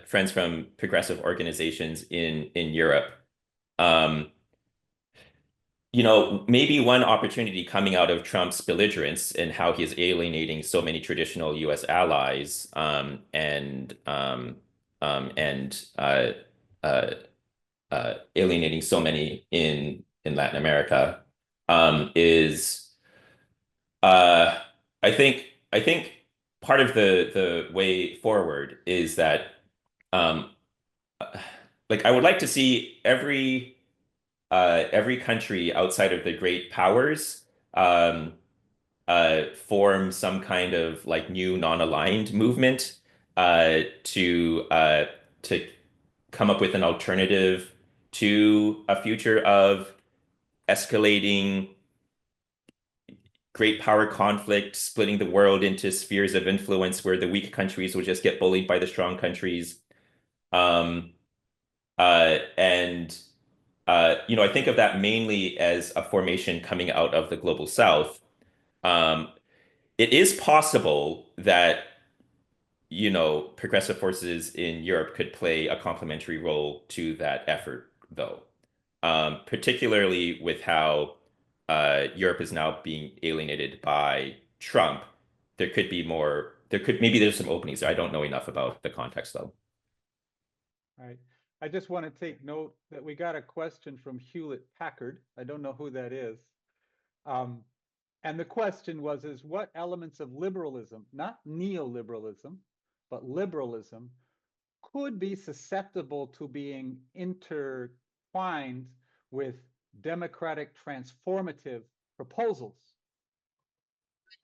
friends from progressive organizations in Europe. You know, maybe one opportunity coming out of Trump's belligerence and how he is alienating so many traditional U.S. allies and alienating so many in Latin America is I think part of the way forward is that like I would like to see every country outside of the great powers form some kind of like new non-aligned movement to come up with an alternative to a future of escalating great power conflict, splitting the world into spheres of influence where the weak countries will just get bullied by the strong countries. You know, I think of that mainly as a formation coming out of the global south. It is possible that, you know, progressive forces in Europe could play a complementary role to that effort, though, particularly with how Europe is now being alienated by Trump. There could be more. Maybe there's some openings. I don't know enough about the context, though. All right. I just want to take note that we got a question from Hewlett Packard. I don't know who that is. And the question was, what elements of liberalism, not neoliberalism, but liberalism, could be susceptible to being intertwined with democratic transformative proposals?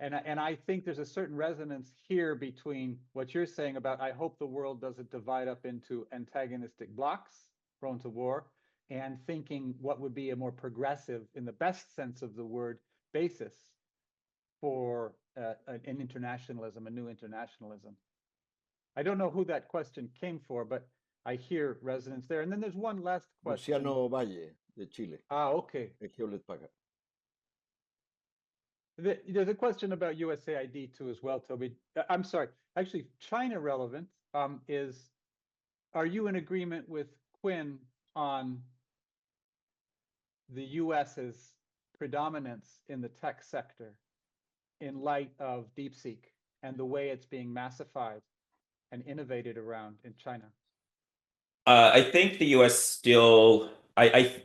And I think there's a certain resonance here between what you're saying about, I hope the world doesn't divide up into antagonistic blocs prone to war, and thinking what would be a more progressive, in the best sense of the word, basis for an internationalism, a new internationalism. I don't know who that question came for, but I hear resonance there. And then there's one last question. Luciano Valle de Chile. Okay. De Hewlett Packard. There's a question about USAID too as well, Toby. I'm sorry, actually China relevant is, are you in agreement with Quinn on the US's predominance in the tech sector in light of DeepSeek and the way it's being massified and innovated around in China? I think the US still, I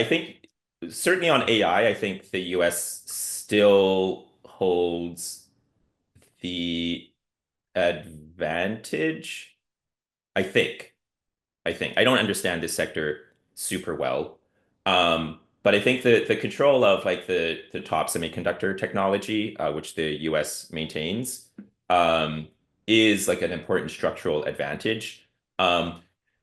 think certainly on AI, I think the US still holds the advantage. I think. I don't understand this sector super well. But I think the control of like the top semiconductor technology, which the US maintains, is like an important structural advantage.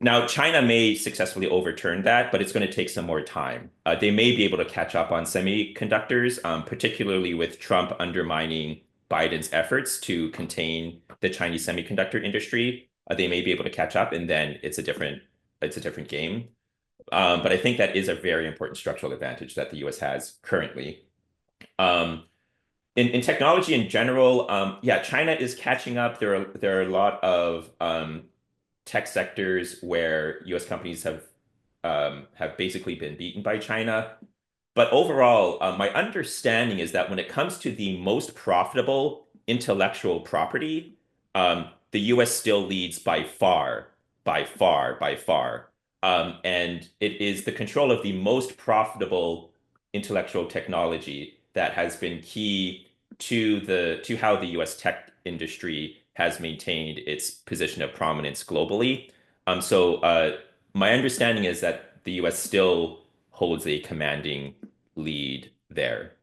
Now, China may successfully overturn that, but it's going to take some more time. They may be able to catch up on semiconductors, particularly with Trump undermining Biden's efforts to contain the Chinese semiconductor industry. They may be able to catch up, and then it's a different game. But I think that is a very important structural advantage that the US has currently. In technology in general, yeah, China is catching up. There are a lot of tech sectors where US companies have basically been beaten by China. But overall, my understanding is that when it comes to the most profitable intellectual property, the US still leads by far. And it is the control of the most profitable intellectual technology that has been key to how the US tech industry has maintained its position of prominence globally. So my understanding is that the US still holds a commanding lead there.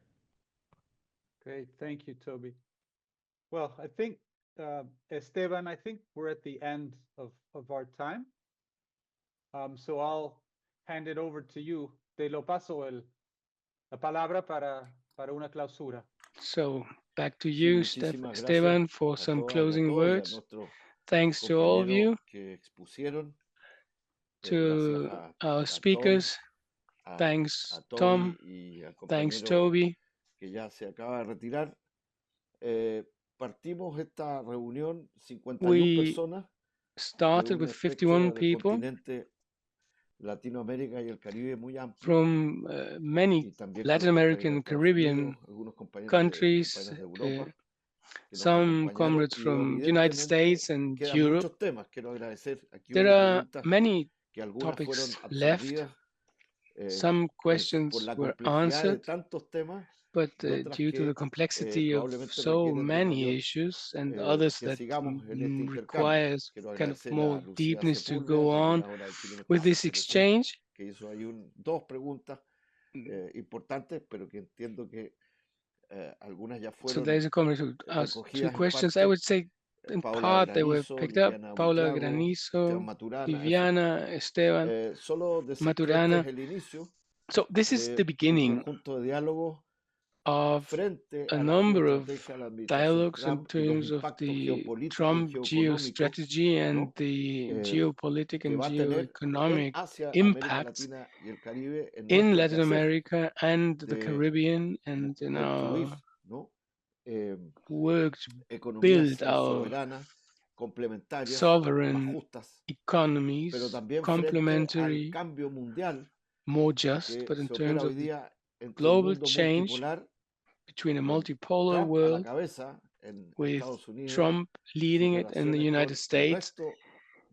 Great, thank you, Toby. Well, I think, Esteban, I think we're at the end of our time. So I'll hand it over to you. Te lo paso la palabra para una clausura. So back to Sí, you, muchísimas Esteban, gracias for a some todas y a closing todos y a words. nuestros Thanks to all of you, compañeros que expusieron. to Gracias our a speakers. Tom, Thanks, a Tom. Toby y al Thanks, compañero Toby. que ya se acaba de retirar. Partimos esta reunión 51 We personas de started un with espectro 51 del people continente Latinoamérica y el Caribe muy amplio. from many Y también con Latin los American and compañeros de Estados Caribbean Unidos, algunos compañeros countries, compañeras de Europa que nos some acompañaron, comrades y from United evidentemente States and quedan Europe. muchos temas. Quiero agradecer. Aquí There hubo are preguntas many que algunas fueron topics left. absorbidas Some por questions la were complejidad de answered, tantos temas, but y otras due to the que complexity of probablemente so requieren de many mayor issues and others que that sigamos en este intercambio. requires Quiero kind of agradecer more a Lucía deepness to Sepúlveda, go on coordinadora de Chile with this CNC, exchange. que hizo ahí dos preguntas importantes, pero que entiendo que algunas ya So fueron there's a comment who asked two recogidas en questions. I parte. would say in Paula part they were Granizo, picked up. Viviana Paula Buitrago, Granizo, Esteban Maturana, en fin. Viviana, Esteban, Solo decir que este Maturana. es el inicio So this is de the un beginning conjunto de diálogos of frente a a la number of geoestrategia de la administración dialogues in Trump y los terms of impactos the geopolíticos y Trump geoeconómicos, geostrategy and ¿no? the geopolitical que and va a tener en geoeconomic Asia, América impacts Latina y el Caribe en in nuestro Latin quehacer America and the de Caribbean and in construir, our ¿no? work to Economías build our soberanas, complementarias, más sovereign justas, pero economies, también frente al complementary, cambio mundial more just, que but in se opera terms hoy of the día entre un global mundo change multipolar, between a con multipolar Trump a la world cabeza en with Estados Unidos, Trump sus leading it in the relaciones United con el States, resto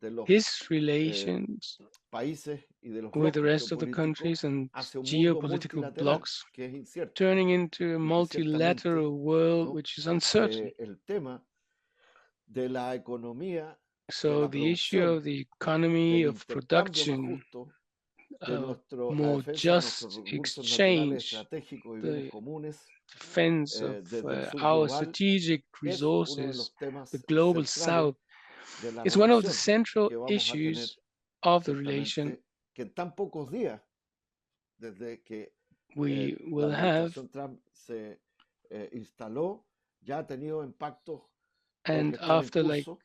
de los his relations países y de los with the bloques rest of the geopolíticos countries and hacia un mundo geopolitical multilateral blocks, que es incierto turning into a y que multilateral ciertamente, world ¿no? which is uncertain. El tema de la economía, de So la the issue producción, of the economy del of intercambio más production, justo, de la more defensa de nuestros just recursos naturales exchange, estratégicos y bienes the comunes defense of desde el sur our global strategic es uno de resources, los temas the global centrales south, de la is one of the relación central que vamos a tener issues of the relation ciertamente, que en tan pocos días desde que we la will have, administración Trump se instaló, ya ha tenido impactos and que están en after like curso,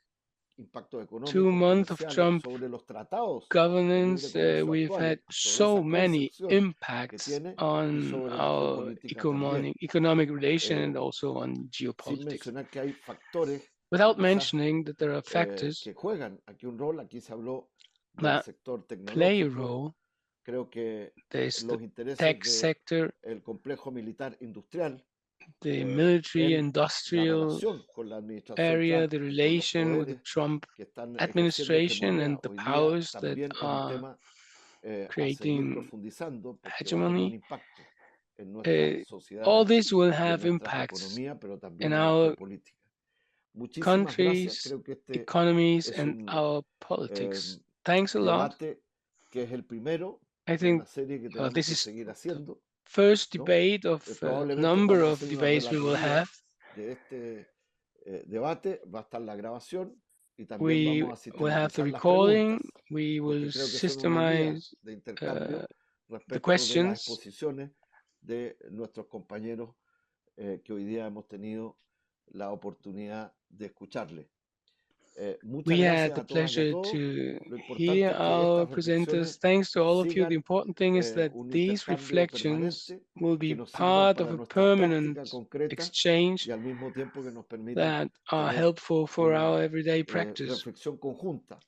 impactos 2 económicos, months of comerciales, Trump sobre los tratados de libre governance, comercio we've actuales, had sobre so esa many concepción que impacts tiene y on sobre la our geopolítica también, economic relation and eh, also on sin geopolitics. mencionar que hay factores que Without quizás mentioning that there are factors que juegan aquí un rol. Aquí se habló del that sector play a tecnológico. role. Creo que There's los the intereses tech sector, del complejo militar industrial, the military en la industrial relación con la administración area, Trump the y con los relation with the poderes Trump que están ejerciendo administration hegemonía and the hoy día, powers that también es un are tema a seguir creating profundizando porque va a tener un hegemony. impacto en nuestras All sociedades this will y en have nuestras impacts economías, pero también in en la our geopolítica. Muchísimas gracias. countries, Creo que este economies, es and un our politics. Thanks a lot. debate que es el primero I de think una serie que this tenemos que is seguir the haciendo, first ¿no? debate of a Probablemente number vamos a of hacer una debates we will relatoría have. de este debate, va a estar la grabación y también We vamos a will have the sistematizar las recording. preguntas, We will porque creo que son una guía systemize de intercambio the respecto de las questions. exposiciones de nuestros compañeros que hoy día hemos tenido la oportunidad de escucharles. Muchas We gracias had the a todas y a pleasure todos. to Lo importante hear es que our estas presenters. reflexiones Thanks to all of you. The sigan important thing is that un these intercambio reflections permanente will que be nos sirvan part of para a nuestra permanent práctica concreta exchange y al mismo tiempo que nos permitan that are tener helpful for una our everyday practice. reflexión conjunta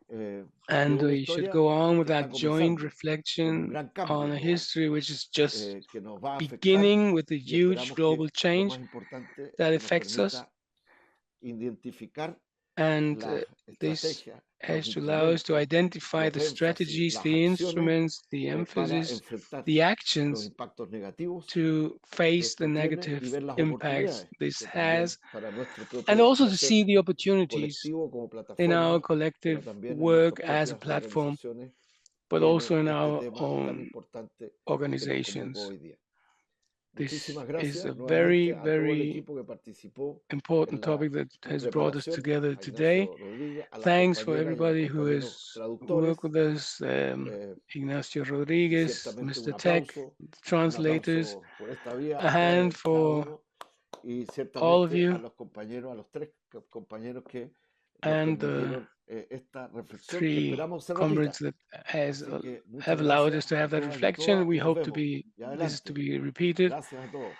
de And una we should historia go on with que está that joint comenzando con un reflection gran on cambio a global history which is just que nos va a afectar beginning with a y huge esperamos global que lo change más importante es that que nos affects us. permita identificar And las this estrategias, has los to allow us to instrumentos, identify los the énfasis, strategies, las the acciones instruments, the para emphasis, enfrentar the los actions impactos negativos to que face the esto tiene y negative ver las impacts oportunidades this que también has, para nuestro and propio also to quehacer see the opportunities colectivo como in our plataforma, pero collective también en work nuestras as a propias platform, organizaciones but tiene also in este our tema tan own importante que nos organizations. convocó hoy día. This Muchísimas is gracias a nuevamente very, a todo el very equipo que participó en important la topic that has brought us preparación, together a today. Ignacio Rodríguez, a la Thanks for compañera y a los everybody who compañeros has traductores, worked with us, Ignacio y Rodriguez, ciertamente un Mr. Tech, aplauso, un translators, aplauso por esta vía a a todos hand cada for uno, y all of ciertamente a you, los compañeros, a los tres compañeros que nos and the permitieron esta reflexión que 3 esperamos se repita. comrades that Así que muchas have allowed gracias us to a have that todas y reflection. todas, We nos hope to vemos. be Y this to adelante. be repeated. Gracias a todos.